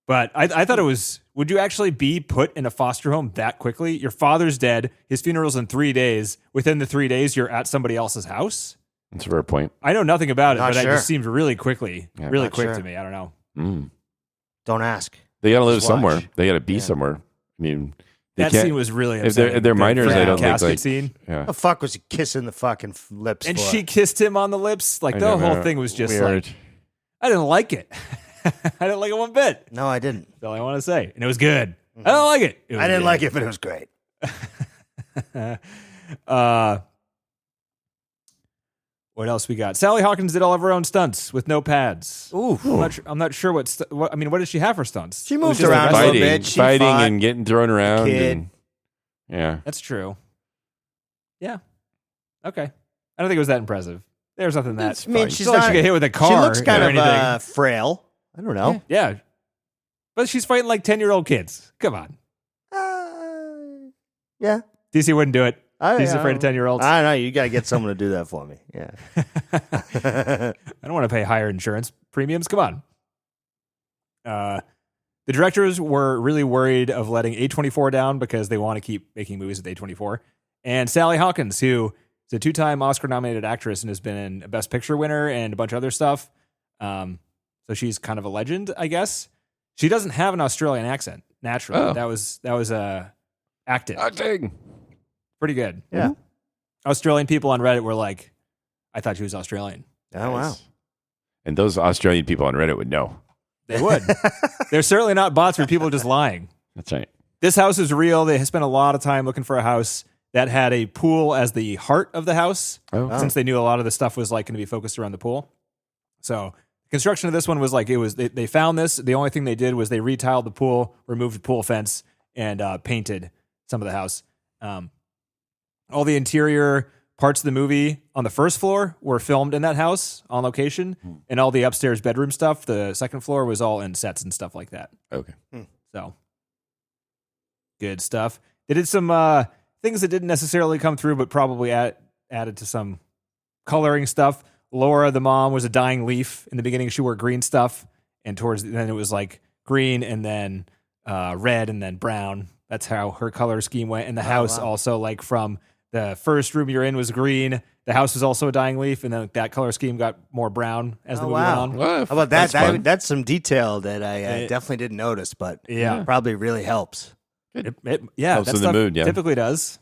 But I thought it was. Would you actually be put in a foster home that quickly? Your father's dead. His funeral's in 3 days. Within the 3 days, you're at somebody else's house. That's a fair point. I know nothing about it, Not but it sure. just seemed really quickly, Yeah, really not quick sure. to me. I don't know. Don't ask. They got to live Just somewhere. watch. They got to be somewhere. I mean, they That can't- scene was really if they're- upsetting. if they're The minors, freaking I don't think, casket like- scene. Yeah. The fuck was he kissing the fucking lips And for? she kissed him on the lips. Like I the know, whole man. thing was just Weird. like I didn't like it. I didn't like it one bit. No, I didn't. That's all I want to say. And it was good. I don't like it. I didn't like it, but it was great. What else we got? Sally Hawkins did all of her own stunts with no pads. Ooh. I'm not sure what. I mean, what did she have for stunts? She It was moved just around like a little fighting, bit. She fighting, fought and getting thrown around. kid. And, yeah. That's true. Yeah. Okay. I don't think it was that impressive. There's nothing that. I mean, It's she's not like not. she get hit with a car. She looks kind or of anything. frail. I don't know. Yeah. But she's fighting like 10-year-old kids. Come on. Yeah. DC wouldn't do it. I, He's afraid of 10-year-olds. I don't know. You got to get someone to do that for me. Yeah. I don't want to pay higher insurance premiums. Come on. The directors were really worried of letting A24 down because they want to keep making movies with A24. And Sally Hawkins, who is a 2-time Oscar-nominated actress and has been a Best Picture winner and a bunch of other stuff. So she's kind of a legend, I guess. She doesn't have an Australian accent naturally. Oh. That was acted. Acting. Pretty good. Yeah. Australian people on Reddit were like, I thought she was Australian. Oh, wow. Nice. And those Australian people on Reddit would know. They would. They're certainly not bots or people just lying. That's right. This house is real. They spent a lot of time looking for a house that had a pool as the heart of the house, Oh. since they knew a lot of the stuff was like going to be focused around the pool. So construction of this one was like they found this. The only thing they did was they retiled the pool, removed the pool fence, and painted some of the house. All the interior parts of the movie on the first floor were filmed in that house on location, and all the upstairs bedroom stuff, the second floor, was all in sets and stuff like that. Okay. So good stuff. They did some things that didn't necessarily come through, but probably added to some coloring stuff. Laura, the mom, was a dying leaf. In the beginning, she wore green stuff, and then it was like green and then red and then brown. That's how her color scheme went. And the house also, like from the first room you're in was green. The house was also a dying leaf, and then that color scheme got more brown as the movie went on. Well, How about that? that's fun. That's some detail that I definitely didn't notice, but Yeah. probably really helps. Yeah, Helps that in the stuff mood, yeah. typically does.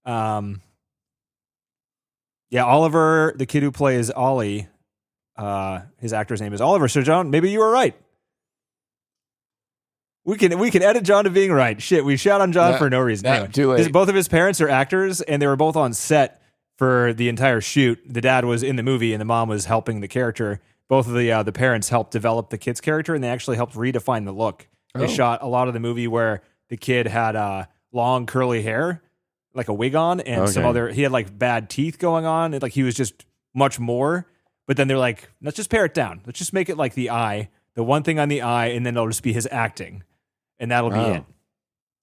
Yeah, Oliver, the kid who plays Ollie, his actor's name is Oliver. So, John, maybe you were right. We can edit John to being right. Shit, we shout on John Nah, for no reason. nah, Anyway, too late. both of his parents are actors, and they were both on set for the entire shoot. The dad was in the movie, and the mom was helping the character. Both of the parents helped develop the kid's character, and they actually helped redefine the look. They shot a lot of the movie where the kid had long curly hair, like a wig on, and he had like bad teeth going on, and like he was just much more. But then they're like, let's just pare it down. Let's just make it like the eye, the one thing on the eye, and then it'll just be his acting, and that'll be it.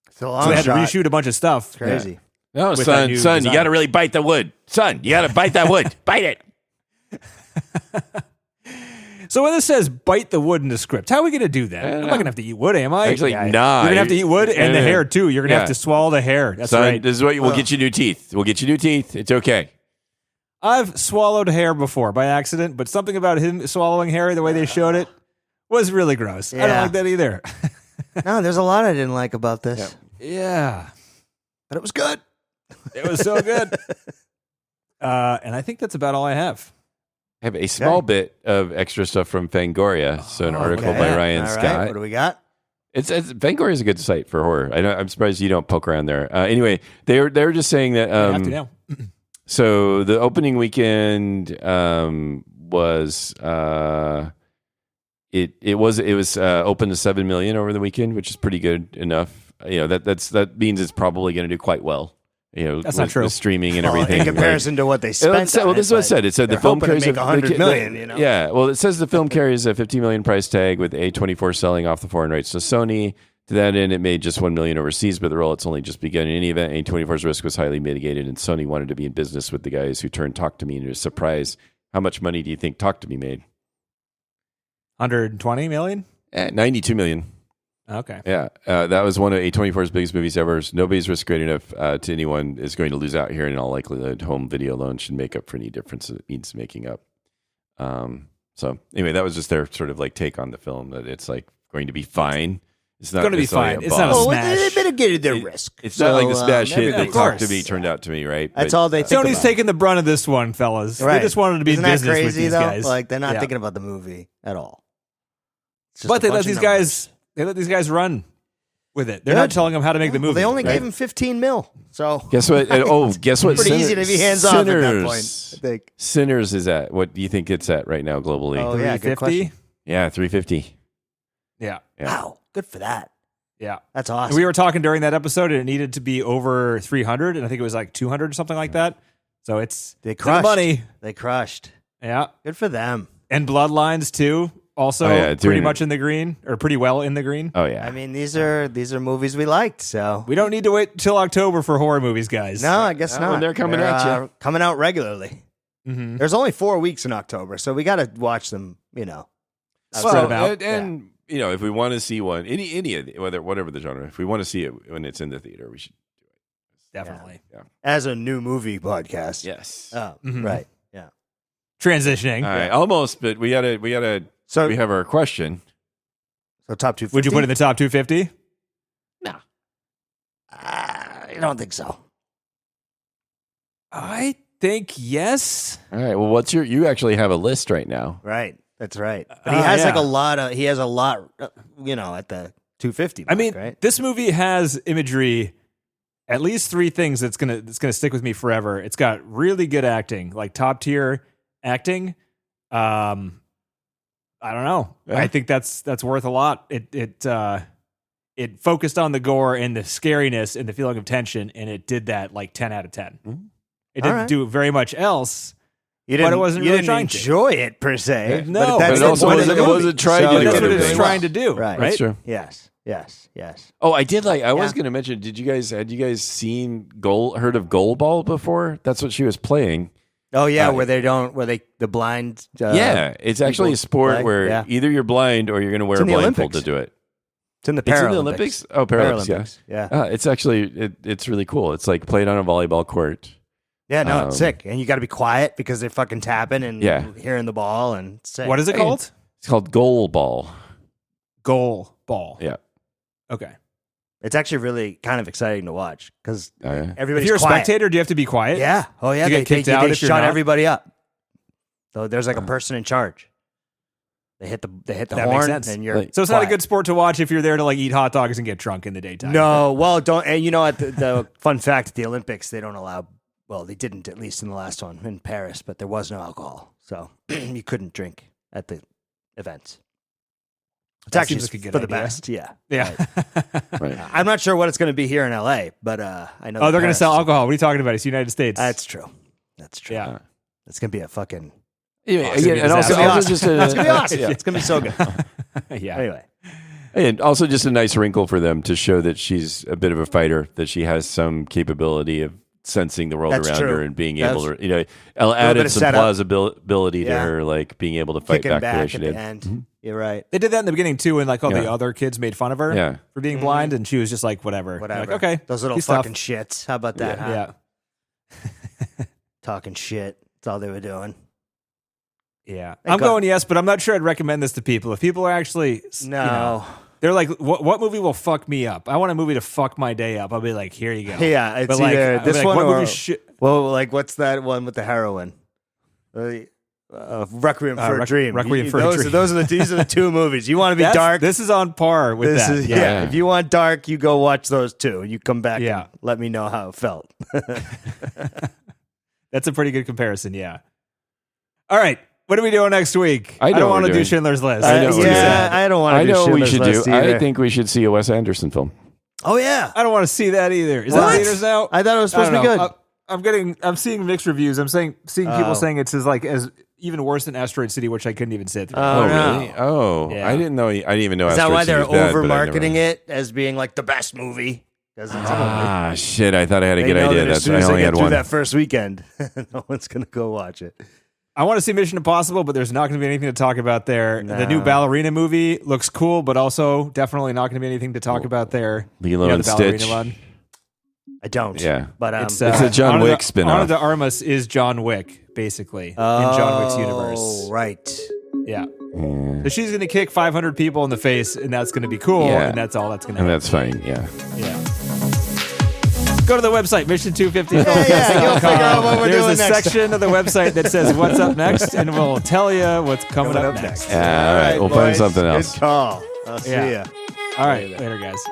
It's a So long they had to shot. reshoot a bunch of stuff. Crazy. No, with that son, new you design. got to really bite the wood. Son, you got to bite that wood. Bite it. So when this says bite the wood in the script, how are we going to do that? I'm not going to have to eat wood, am I? Actually, You're nah. going to have to eat wood and the hair too. You're going to Yeah. have to swallow the hair. That's Son, right. this is what we'll get you new teeth. We'll get you new teeth. It's okay. I've swallowed hair before by accident, but something about him swallowing hair, the way they showed it, was really gross. I don't Yeah. like that either. No, there's a lot I didn't like about this. Yeah. But it was good. It was so good. And I think that's about all I have. I have a small bit of extra stuff from Fangoria. So an article by Ryan All right, Scott. what do we got? It's Fangoria is a good site for horror. I'm surprised you don't poke around there. Anyway, they were just saying that. I have to now. So the opening weekend was it was open to 7 million over the weekend, which is pretty good enough. That means it's probably going to do quite well. That's not true. With streaming and Well, everything. in comparison to what they spent. Well, this is what it said. It said the film carries make 100 million. Yeah, well, it says the film carries a $50 million price tag with A24 selling off the foreign rights to Sony. To that end, it made just $1 million overseas, but the roll it's only just begun. In any event, A24's risk was highly mitigated, and Sony wanted to be in business with the guys who turned Talk to Me into a surprise. How much money do you think Talk to Me made? 120 million? 92 million. Okay. Yeah, that was one of A24's biggest movies ever. Nobody's risk great enough to anyone is going to lose out here. In all likelihood, home video alone should make up for any difference it needs making up. So anyway, that was just their sort of like take on the film, that it's like going to be fine. It's not going to be fine. It's not a smash. They mitigated their risk. It's not like the smash hit that of Talk to course. Me turned out to me, right? That's But, all they think Sony's about. taking the brunt of this one, fellas. Right. They just wanted to be Isn't in that business crazy, with these though? guys. Like, they're not Yeah. thinking about the movie at all. It's just But a they bunch let of these numbers. guys. They let these guys run with it. They're Yeah. not telling them how to make the movie. Well, they only right? gave him 15 mil. So guess what? Guess what? pretty easy to be hands off at that point, I think. Sinners is at. What do you think it's at right now globally? Oh, yeah, good 350. question. Yeah, 350. Yeah. Yeah. Wow, good for that. Yeah. That's And awesome. we were talking during that episode, and it needed to be over 300, and I think it was like 200 or something like that. So it's They it's crushed. money. They crushed. Yeah. Good for them. And Bloodlines too. Also, Oh, yeah, pretty doing much in the green, or pretty well in the green. Oh yeah. I mean, these are movies we liked. So We don't need to wait till October for horror movies, guys. no, I guess Well, not. when they're coming at you. Coming out regularly. Mm-hmm. There's only 4 weeks in October, so we got to watch them. Spread them out. And if we want to see one, any of whatever the genre, if we want to see it when it's in the theater, we should. Definitely. as a new movie podcast. Yes. Oh, Mhm. right. Yeah. Transitioning. All right, almost, but we So have our question. top 250. Would you put it in the top 250? I don't think so. I think yes. All right. Well, what's you actually have a list right now? Right. That's right. But he has like a lot of. He has a lot. At the 250. I mean, right? this movie has imagery. At least 3 things that's gonna stick with me forever. It's got really good acting, like top tier acting. I don't know. Yeah. I think that's worth a lot. It focused on the gore and the scariness and the feeling of tension, and it did that like 10 out of 10. Mhm. It didn't right. do very much else. You but it wasn't you really didn't trying to. enjoy it per se. No, but it also what wasn't, the it wasn't movie. trying So to do That's did what it it was very trying to do, Right. right? That's true. Yes. Oh, I did like. I was Yeah. going to mention. Had you guys seen heard of Goalball before? That's what she was playing. Oh yeah, Uh, where the blind. Yeah, it's actually a sport play, where yeah. either you're blind or you're going to wear It's a in the blindfold to Olympics. do it. It's in the It's Paralympics. in the Olympics. Oh, Paralympics. Yeah. Yeah. It's actually it's really cool. It's like played on a volleyball court. Yeah, no, it's Um, sick. And you got to be quiet because they're fucking tapping and Yeah. hearing the ball and it's sick. What is it called? It's called Goalball. Goal ball. Yeah. Okay. It's actually really kind of exciting to watch because Oh, yeah. If everybody's you're a quiet. spectator, do you have to be quiet? Yeah. Oh yeah. You get kicked out they if you're shut not? everybody up. So there's like a person in charge. They hit the That horn makes sense. and you're Like- So it's not a quiet. good sport to watch if you're there to like eat hot dogs and get drunk in the daytime. No, well, don't. And you know what? The fun fact at the Olympics, they don't allow. Well, they didn't, at least in the last one in Paris, but there was no alcohol, so you couldn't drink at the events. It's That actually seems like a good for the idea. best. Yeah, Yeah. Right. I'm not sure what it's going to be here in LA, but I know. Oh, they're going to Paris sell is- alcohol. What are you talking about? It's the United States. That's true. That's true. yeah. It's going to be a fucking. Yeah, It's gonna be and also, disaster. also just It's going to be awesome. yeah. It's going to be so good. yeah. Anyway, And also just a nice wrinkle for them to show that she's a bit of a fighter, that she has some capability of sensing the world That's around true. her and being That's- able to, bit added of some setup. plausibility to Yeah. her, like being able to fight kicking back, the way back she at did. the end. Mhm. You're right. They did that in the beginning too, and like all the Yeah. other kids made fun of her Yeah. for being blind, and she was just like, whatever. You're Whatever. Like, okay. Those little he's tough. fucking shits. How about that? Huh? Yeah. Talking shit. That's all they were doing. Yeah. I'm going yes, but I'm not sure I'd recommend this to people. If people are actually, they're like, what movie will fuck me up? I want a movie to fuck my day up. I'll be like, here you go. Yeah, it's but either like, this like, one what or movie what's that one with the heroin? Requiem for a Dream. Requiem for a Dream. These are the two movies. You want to be dark? This is on par with that. Yeah. If you want dark, you go watch those two. You come back and let me know how it felt. That's a pretty good comparison, yeah. All right. What are we doing next week? I don't want to do Schindler's List. I don't want to do Schindler's List. I know what we should do. I think we should see a Wes Anderson film. Oh, yeah. I don't want to see that either. Is that theaters now? I thought it was supposed to be good. I'm seeing mixed reviews. I'm seeing people saying it's as even worse than Asteroid City, which I couldn't even sit through. Oh, really? Oh, yeah. I didn't know. I didn't even know. Is that why they're over marketing it it as being like the best movie? Shit! I thought I had a good idea. That's why I only had one. That first weekend, no one's gonna go watch it. I want to see Mission Impossible, but there's not going to be anything to talk about there. No. The new ballerina movie looks cool, but also definitely not going to be anything to talk about there. Lilo and Stitch. One. I don't. Yeah, but it's a John Wick spinoff. Ana de Armas is John Wick, basically, in John Wick's universe. Oh, right. Yeah. So she's going to kick 500 people in the face, and that's going to be cool, and that's all that's going to happen. And that's fine, yeah. Go to the website, mission250. There's a section of the website that says what's up next, and we'll tell you what's coming up next. All right, we'll find something else. Good call. I'll see ya. All right, later, guys.